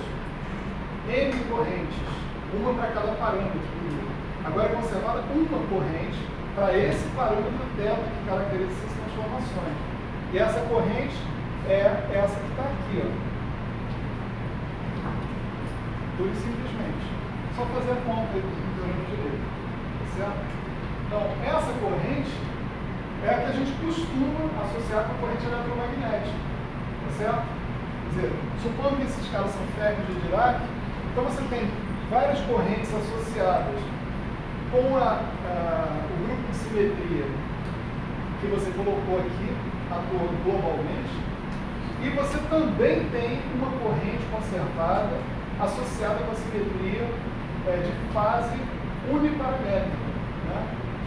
N correntes, uma para cada parâmetro. Agora é conservada uma corrente para esse parâmetro delta que caracteriza essas transformações. E essa corrente é essa que está aqui, ó. Pura e simplesmente. Só fazer a conta aí do teorema direito. Tá certo? Então, essa corrente é a que a gente costuma associar com a corrente eletromagnética. Tá certo? Quer dizer, supondo que esses caras são ferros de Dirac, então você tem várias correntes associadas com o grupo de simetria que você colocou aqui, atuando globalmente, e você também tem uma corrente conservada associada com a simetria de fase uniparamétrica, né?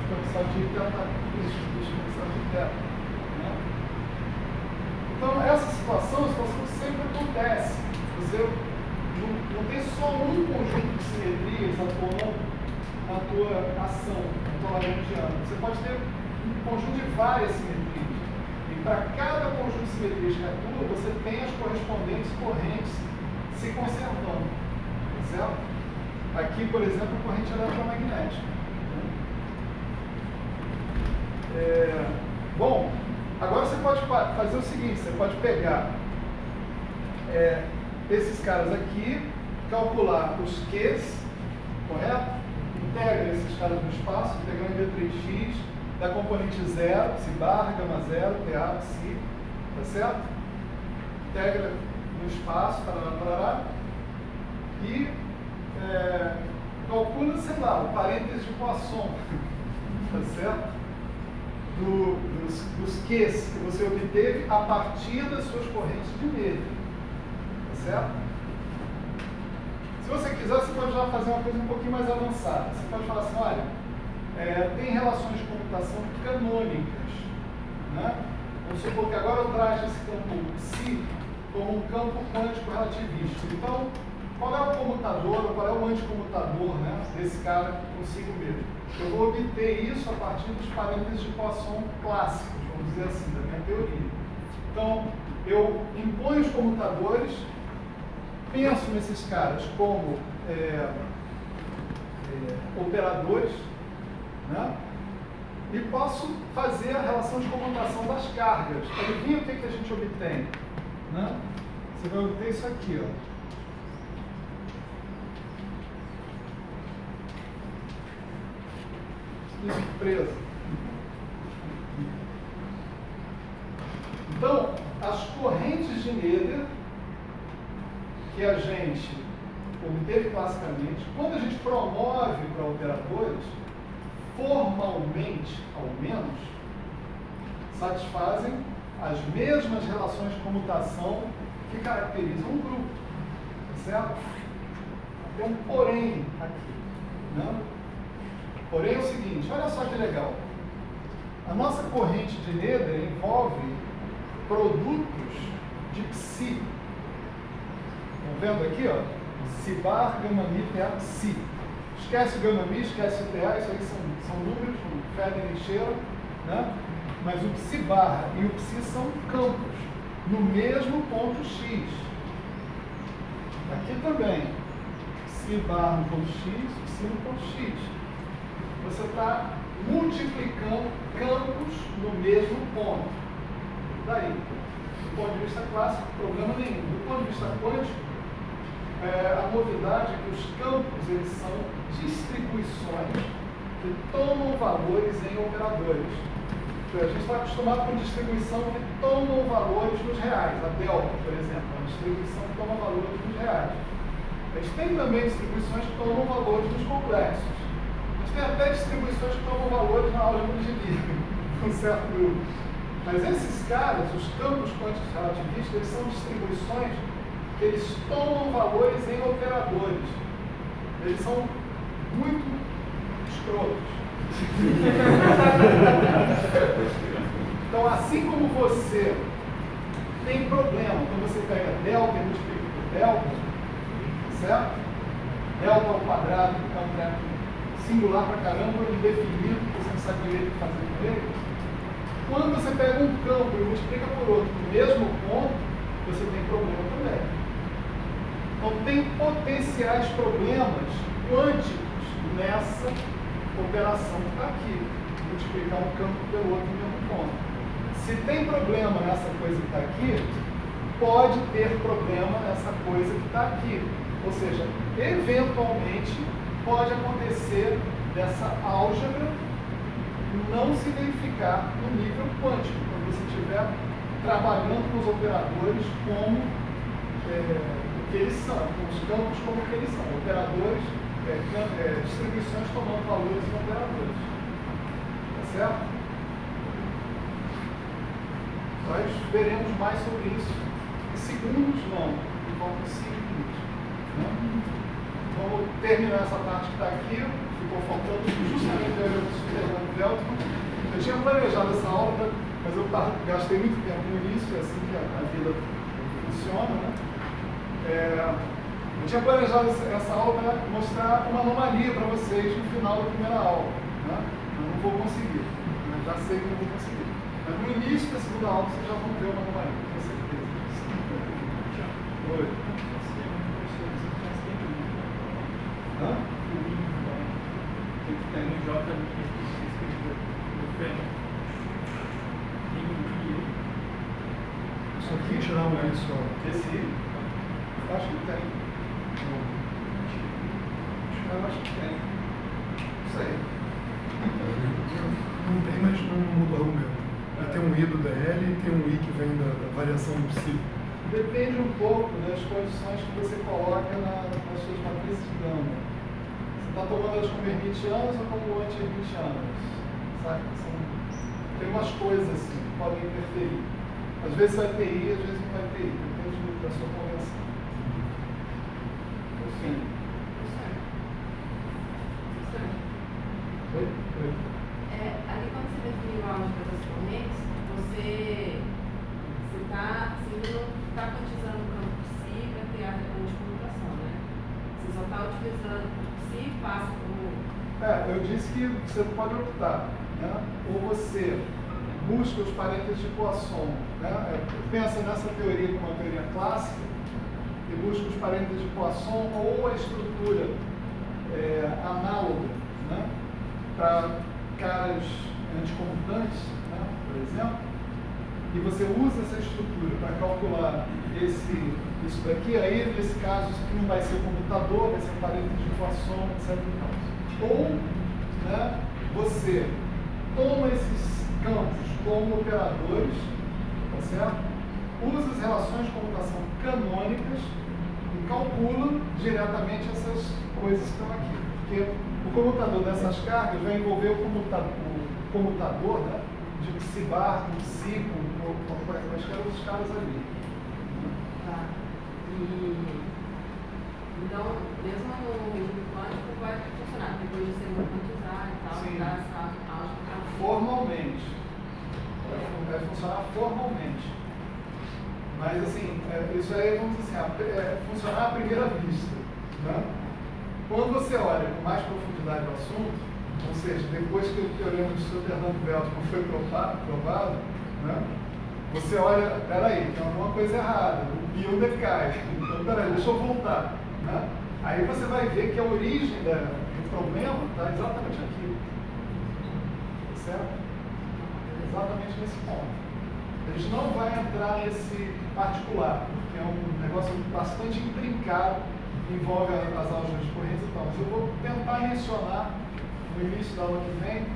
Exponencial de exponencial de teta. Né? Então, essa situação sempre acontece. Você não tem só um conjunto de simetrias atuando na tua ação, na tua lagrangiana. Você pode ter um conjunto de várias simetrias. E para cada conjunto de simetrias que atua, você tem as correspondentes correntes se conservando. Certo? Aqui, por exemplo, a corrente eletromagnética. Bom, agora você pode fazer o seguinte, você pode pegar esses caras aqui, calcular os Qs, correto? Integra esses caras no espaço, integrando V3x da componente 0, psi barra, gama 0, TA, psi, tá certo? Integra no espaço, parará, e calcula, sei lá, o parênteses de Poisson, tá certo? dos Qs que você obteve a partir das suas correntes de Nether. Tá certo? Se você quiser, você pode já fazer uma coisa um pouquinho mais avançada. Você pode falar assim, olha, tem relações de comutação canônicas, né? Vamos supor que agora eu trago esse campo psi como um campo quântico relativista. Então, qual é o comutador, ou qual é o anticomutador, né, desse cara consigo mesmo? Eu vou obter isso a partir dos parâmetros de Poisson clássicos, vamos dizer assim, da minha teoria. Então, eu imponho os comutadores, penso nesses caras como operadores, né? E posso fazer a relação de comutação das cargas. Adivinha o que a gente obtém? Né? Você vai obter isso aqui, ó. Que surpresa! Então, as correntes de Nether que a gente obteve classicamente, quando a gente promove para operadores, formalmente, ao menos, satisfazem as mesmas relações de comutação que caracterizam um grupo. Tá certo? Tem um porém aqui. Né? Porém é o seguinte, olha só que legal. A nossa corrente de Nether envolve produtos de psi. Estão vendo aqui, ó? Psi bar, gama mi, PA, psi. Esquece o gama mi, esquece o PA, isso aí são números, não fedem nem cheiram, né? Mas o psi bar e o psi são campos, no mesmo ponto X. Aqui também, psi bar no ponto X, psi no ponto X. Você está multiplicando campos no mesmo ponto. Daí, do ponto de vista clássico, problema nenhum. Do ponto de vista quântico, a novidade é que os campos eles são distribuições que tomam valores em operadores. Então, a gente está acostumado com distribuição que tomam valores nos reais. A delta, por exemplo, é uma distribuição que toma valores nos reais. A gente tem também distribuições que tomam valores nos complexos. A gente tem até distribuições que tomam valores na álgebra de Lie, um certo grupo. Mas esses caras, os campos quânticos relativistas, eles são distribuições que eles tomam valores em operadores. Eles são muito escrotos. Então, assim como você tem problema quando você pega delta e multiplica por delta, certo? Delta ao quadrado, que é um treco singular pra caramba, indefinido, que você não sabe direito o que fazer com ele. Quando você pega um campo e multiplica por outro no mesmo ponto, você tem problema também. Então, tem potenciais problemas quânticos nessa operação que está aqui. Multiplicar um campo pelo outro no mesmo ponto. Se tem problema nessa coisa que está aqui, pode ter problema nessa coisa que está aqui. Ou seja, eventualmente, pode acontecer dessa álgebra não se verificar no nível quântico, quando você estiver trabalhando com os operadores como o que eles são, com os campos como que eles são, operadores, distribuições tomando valores em operadores. Tá certo? Nós veremos mais sobre isso em segundos, não, em volta de 5 minutos. Né? Vamos terminar essa parte que está aqui. Ficou faltando justamente a do Superman Veltman. Eu tinha planejado essa aula, mas eu gastei muito tempo no início, é assim que a vida funciona, né? Eu tinha planejado essa aula para mostrar uma anomalia para vocês no final da primeira aula, né? Eu não vou conseguir, eu já sei que não vou conseguir. Mas no início da segunda aula vocês já vão ver uma anomalia, com certeza. Oi. Hã? Tem um J no pé. Isso aqui tiramos isso, ó. Esse acho que tem. Eu acho que tem. Não sei. Não tem, mas não muda o argumento. Tem um I do DL e tem um I que vem da variação do psi. Depende um pouco das condições que você coloca nas suas matrizes de gama. Você está tomando elas como hermitianas ou como anti-hermitianas? Sabe? tem umas coisas assim que podem interferir. Às vezes vai ter I, às vezes não vai ter I, depende da sua convenção. Enfim. Oi? Ali quando você definiu a álgebra das correntes, você está quantizando o campo psi para criar a anticomutação, né? Você só está utilizando o psi e passa como... Eu disse que você pode optar, né? Ou você busca os parênteses de Poisson, né? Pensa nessa teoria como uma teoria clássica e busca os parênteses de Poisson ou a estrutura análoga, né? Para caras anticomutantes, né? Por exemplo, e você usa essa estrutura para calcular isso daqui, aí nesse caso isso aqui não vai ser computador, vai ser parênteses de Poisson, etc. Ou, né, você toma esses campos como operadores, tá certo? Usa as relações de comutação canônicas e calcula diretamente essas coisas que estão aqui. Porque o comutador dessas cargas vai envolver o comutador, né, de psi bar, com psi, com quaisquer outros caras ali. Tá. Então, mesmo no regime quântico vai funcionar, depois de você quantizar e tal, Sim. dar essa álgebra. Formalmente. Vai funcionar formalmente. Mas assim, isso aí, vamos dizer assim, funcionar à primeira vista. Né? Quando você olha com mais profundidade o assunto, ou seja, depois que o teorema de Sutherland-Welton foi provado, né? Você olha, peraí, tem alguma coisa errada, o pio decai, então peraí, deixa eu voltar. Né? Aí você vai ver que a origem do problema está exatamente aqui. Certo? Exatamente nesse ponto. A gente não vai entrar nesse particular, porque é um negócio bastante intrincado, envolve as álgebras de correntes e tal. Mas eu vou tentar mencionar no início da aula que vem,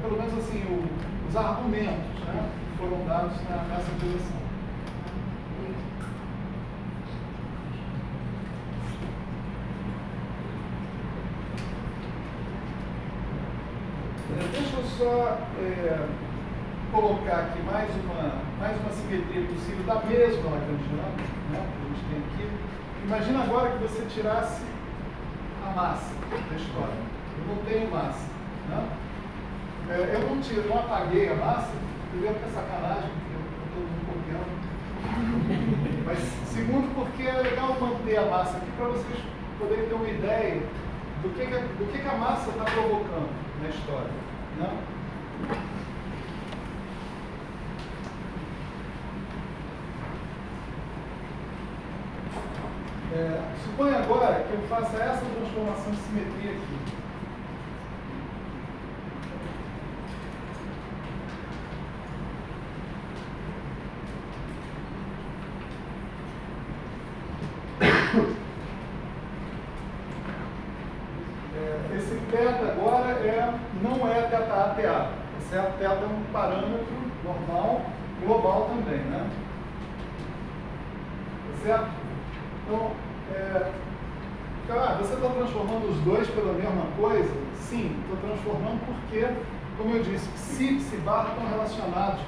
pelo menos assim, os argumentos, né, que foram dados nessa direção. Deixa eu só colocar aqui mais uma simetria possível da mesma lagrangiana, né, que a gente tem aqui. Imagina agora que você tirasse a massa da história. Eu não tenho massa. Né? Eu não apaguei a massa, primeiro que é sacanagem, porque eu estou todo mundo copiando. Mas segundo porque é legal manter a massa aqui para vocês poderem ter uma ideia do que a massa está provocando na história. Né? Suponha agora que eu faça essa transformação de simetria aqui. Esse θ agora não é θ TA, certo? θ é um parâmetro normal, global também, né? Certo? Então, você está transformando os dois pela mesma coisa? Sim, estou transformando porque, como eu disse, psi e psi bar estão relacionados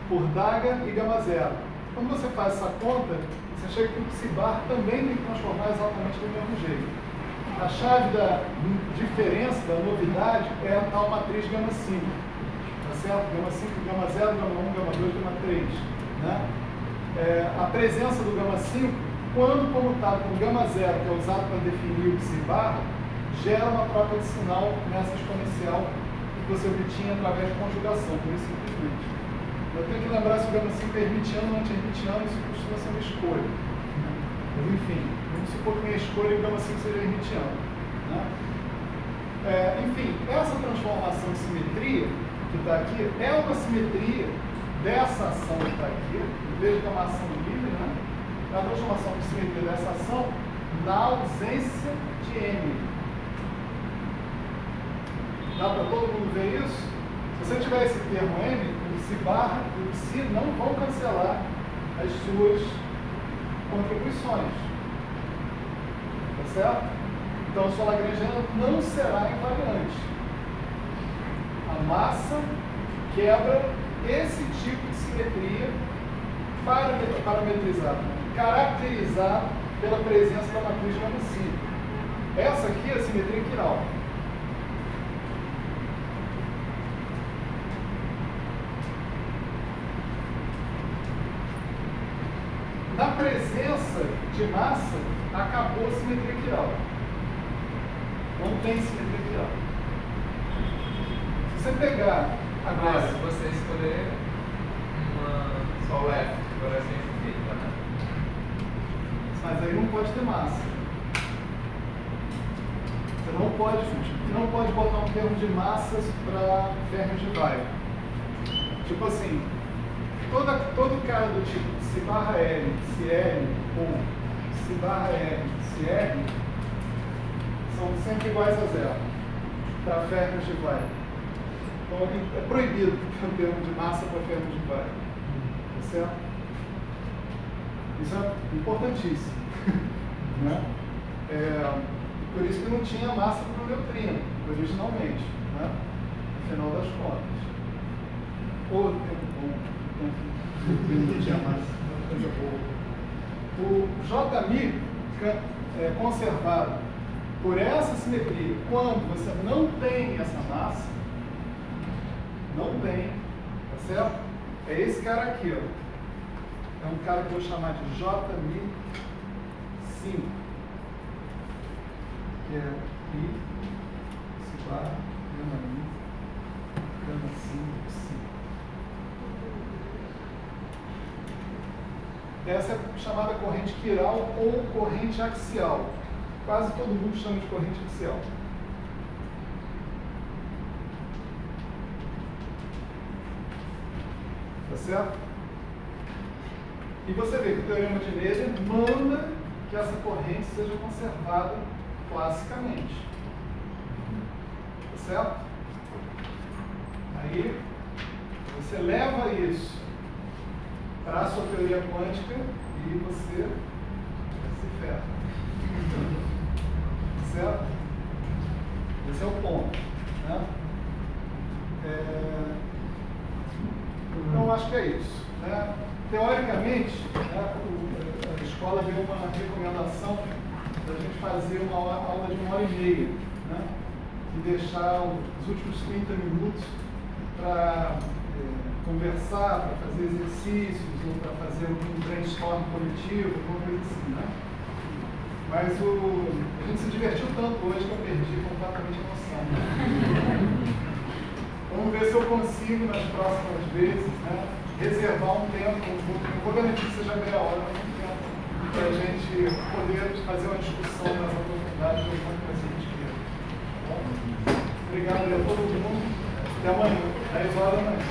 por Daga e gama zero. Quando você faz essa conta, você chega que o psi bar também tem que transformar exatamente do mesmo jeito. A chave da diferença, da novidade, é a tal matriz gama 5. Tá certo? Gama 5, gama 0, gama 1, gama 2, gama 3. Né? A presença do gama 5, quando comutado com gama 0, que é usado para definir o psi bar, gera uma troca de sinal nessa exponencial que você obtinha através de conjugação, por isso simplesmente. Eu tenho que lembrar se o gama 5 é hermitiano ou anti-hermitiano, isso costuma ser uma escolha. Mas enfim, vamos supor que minha escolha o gama 5 seja hermitiano. Né? Enfim, essa transformação de simetria que está aqui é uma simetria dessa ação que está aqui, em vez de uma ação livre, né? É a transformação de simetria dessa ação na ausência de M. Dá para todo mundo ver isso? Se você tiver esse termo M, o psi barra e o psi não vão cancelar as suas contribuições. Tá certo? Então a sua lagrangiana não será invariante. A massa quebra esse tipo de simetria parametrizada, caracterizada pela presença da matriz de Lorentz. Essa aqui é a simetria quiral. Na presença de massa, acabou a simetria quiral. Não tem simetria quiral. Se você pegar agora... Mas se você escolher uma só F, por exemplo, fica, né? Mas aí não pode ter massa. Você não pode botar um termo de massas para ferros de Weyl. Tipo assim, todo cara do tipo se barra L, se L, ou se barra L, se R, são sempre iguais a zero para ferros de Weyl. Então é proibido ter um termo de massa para ferros de Weyl. Tá certo? Isso é importantíssimo. Né? Por isso que não tinha massa para o neutrino, originalmente, né? No final das contas. Ou não tinha massa, coisa boa. O Jμ fica conservado por essa simetria. Quando você não tem essa massa, não tem, tá certo? É esse cara aqui, ó. É um cara que eu vou chamar de Jμ5. Que é I, se barra, gama I, gama 5. Essa é chamada corrente quiral ou corrente axial. Quase todo mundo chama de corrente axial. Tá certo? E você vê que o teorema de Nader manda que essa corrente seja conservada classicamente. Tá certo? Aí, você leva isso para a sua teoria quântica e você se ferra. Tá certo? Esse é o ponto. Né? Então, acho que é isso. Né? Teoricamente, né, a escola deu uma recomendação para a gente fazer uma aula de 1h30, né? E deixar os últimos 30 minutos para conversar, para fazer exercícios, ou para fazer um brainstorm coletivo, alguma coisa assim, né? Mas a gente se divertiu tanto hoje que eu perdi completamente a noção. Vamos ver se eu consigo, nas próximas vezes, né, reservar um tempo, não vou garantir que seja meia hora, mas um tempo, para a gente poder fazer uma discussão nas oportunidades de alguma coisa que a gente queira. Tá bom? Obrigado a todo mundo. Até amanhã, 10 horas da manhã.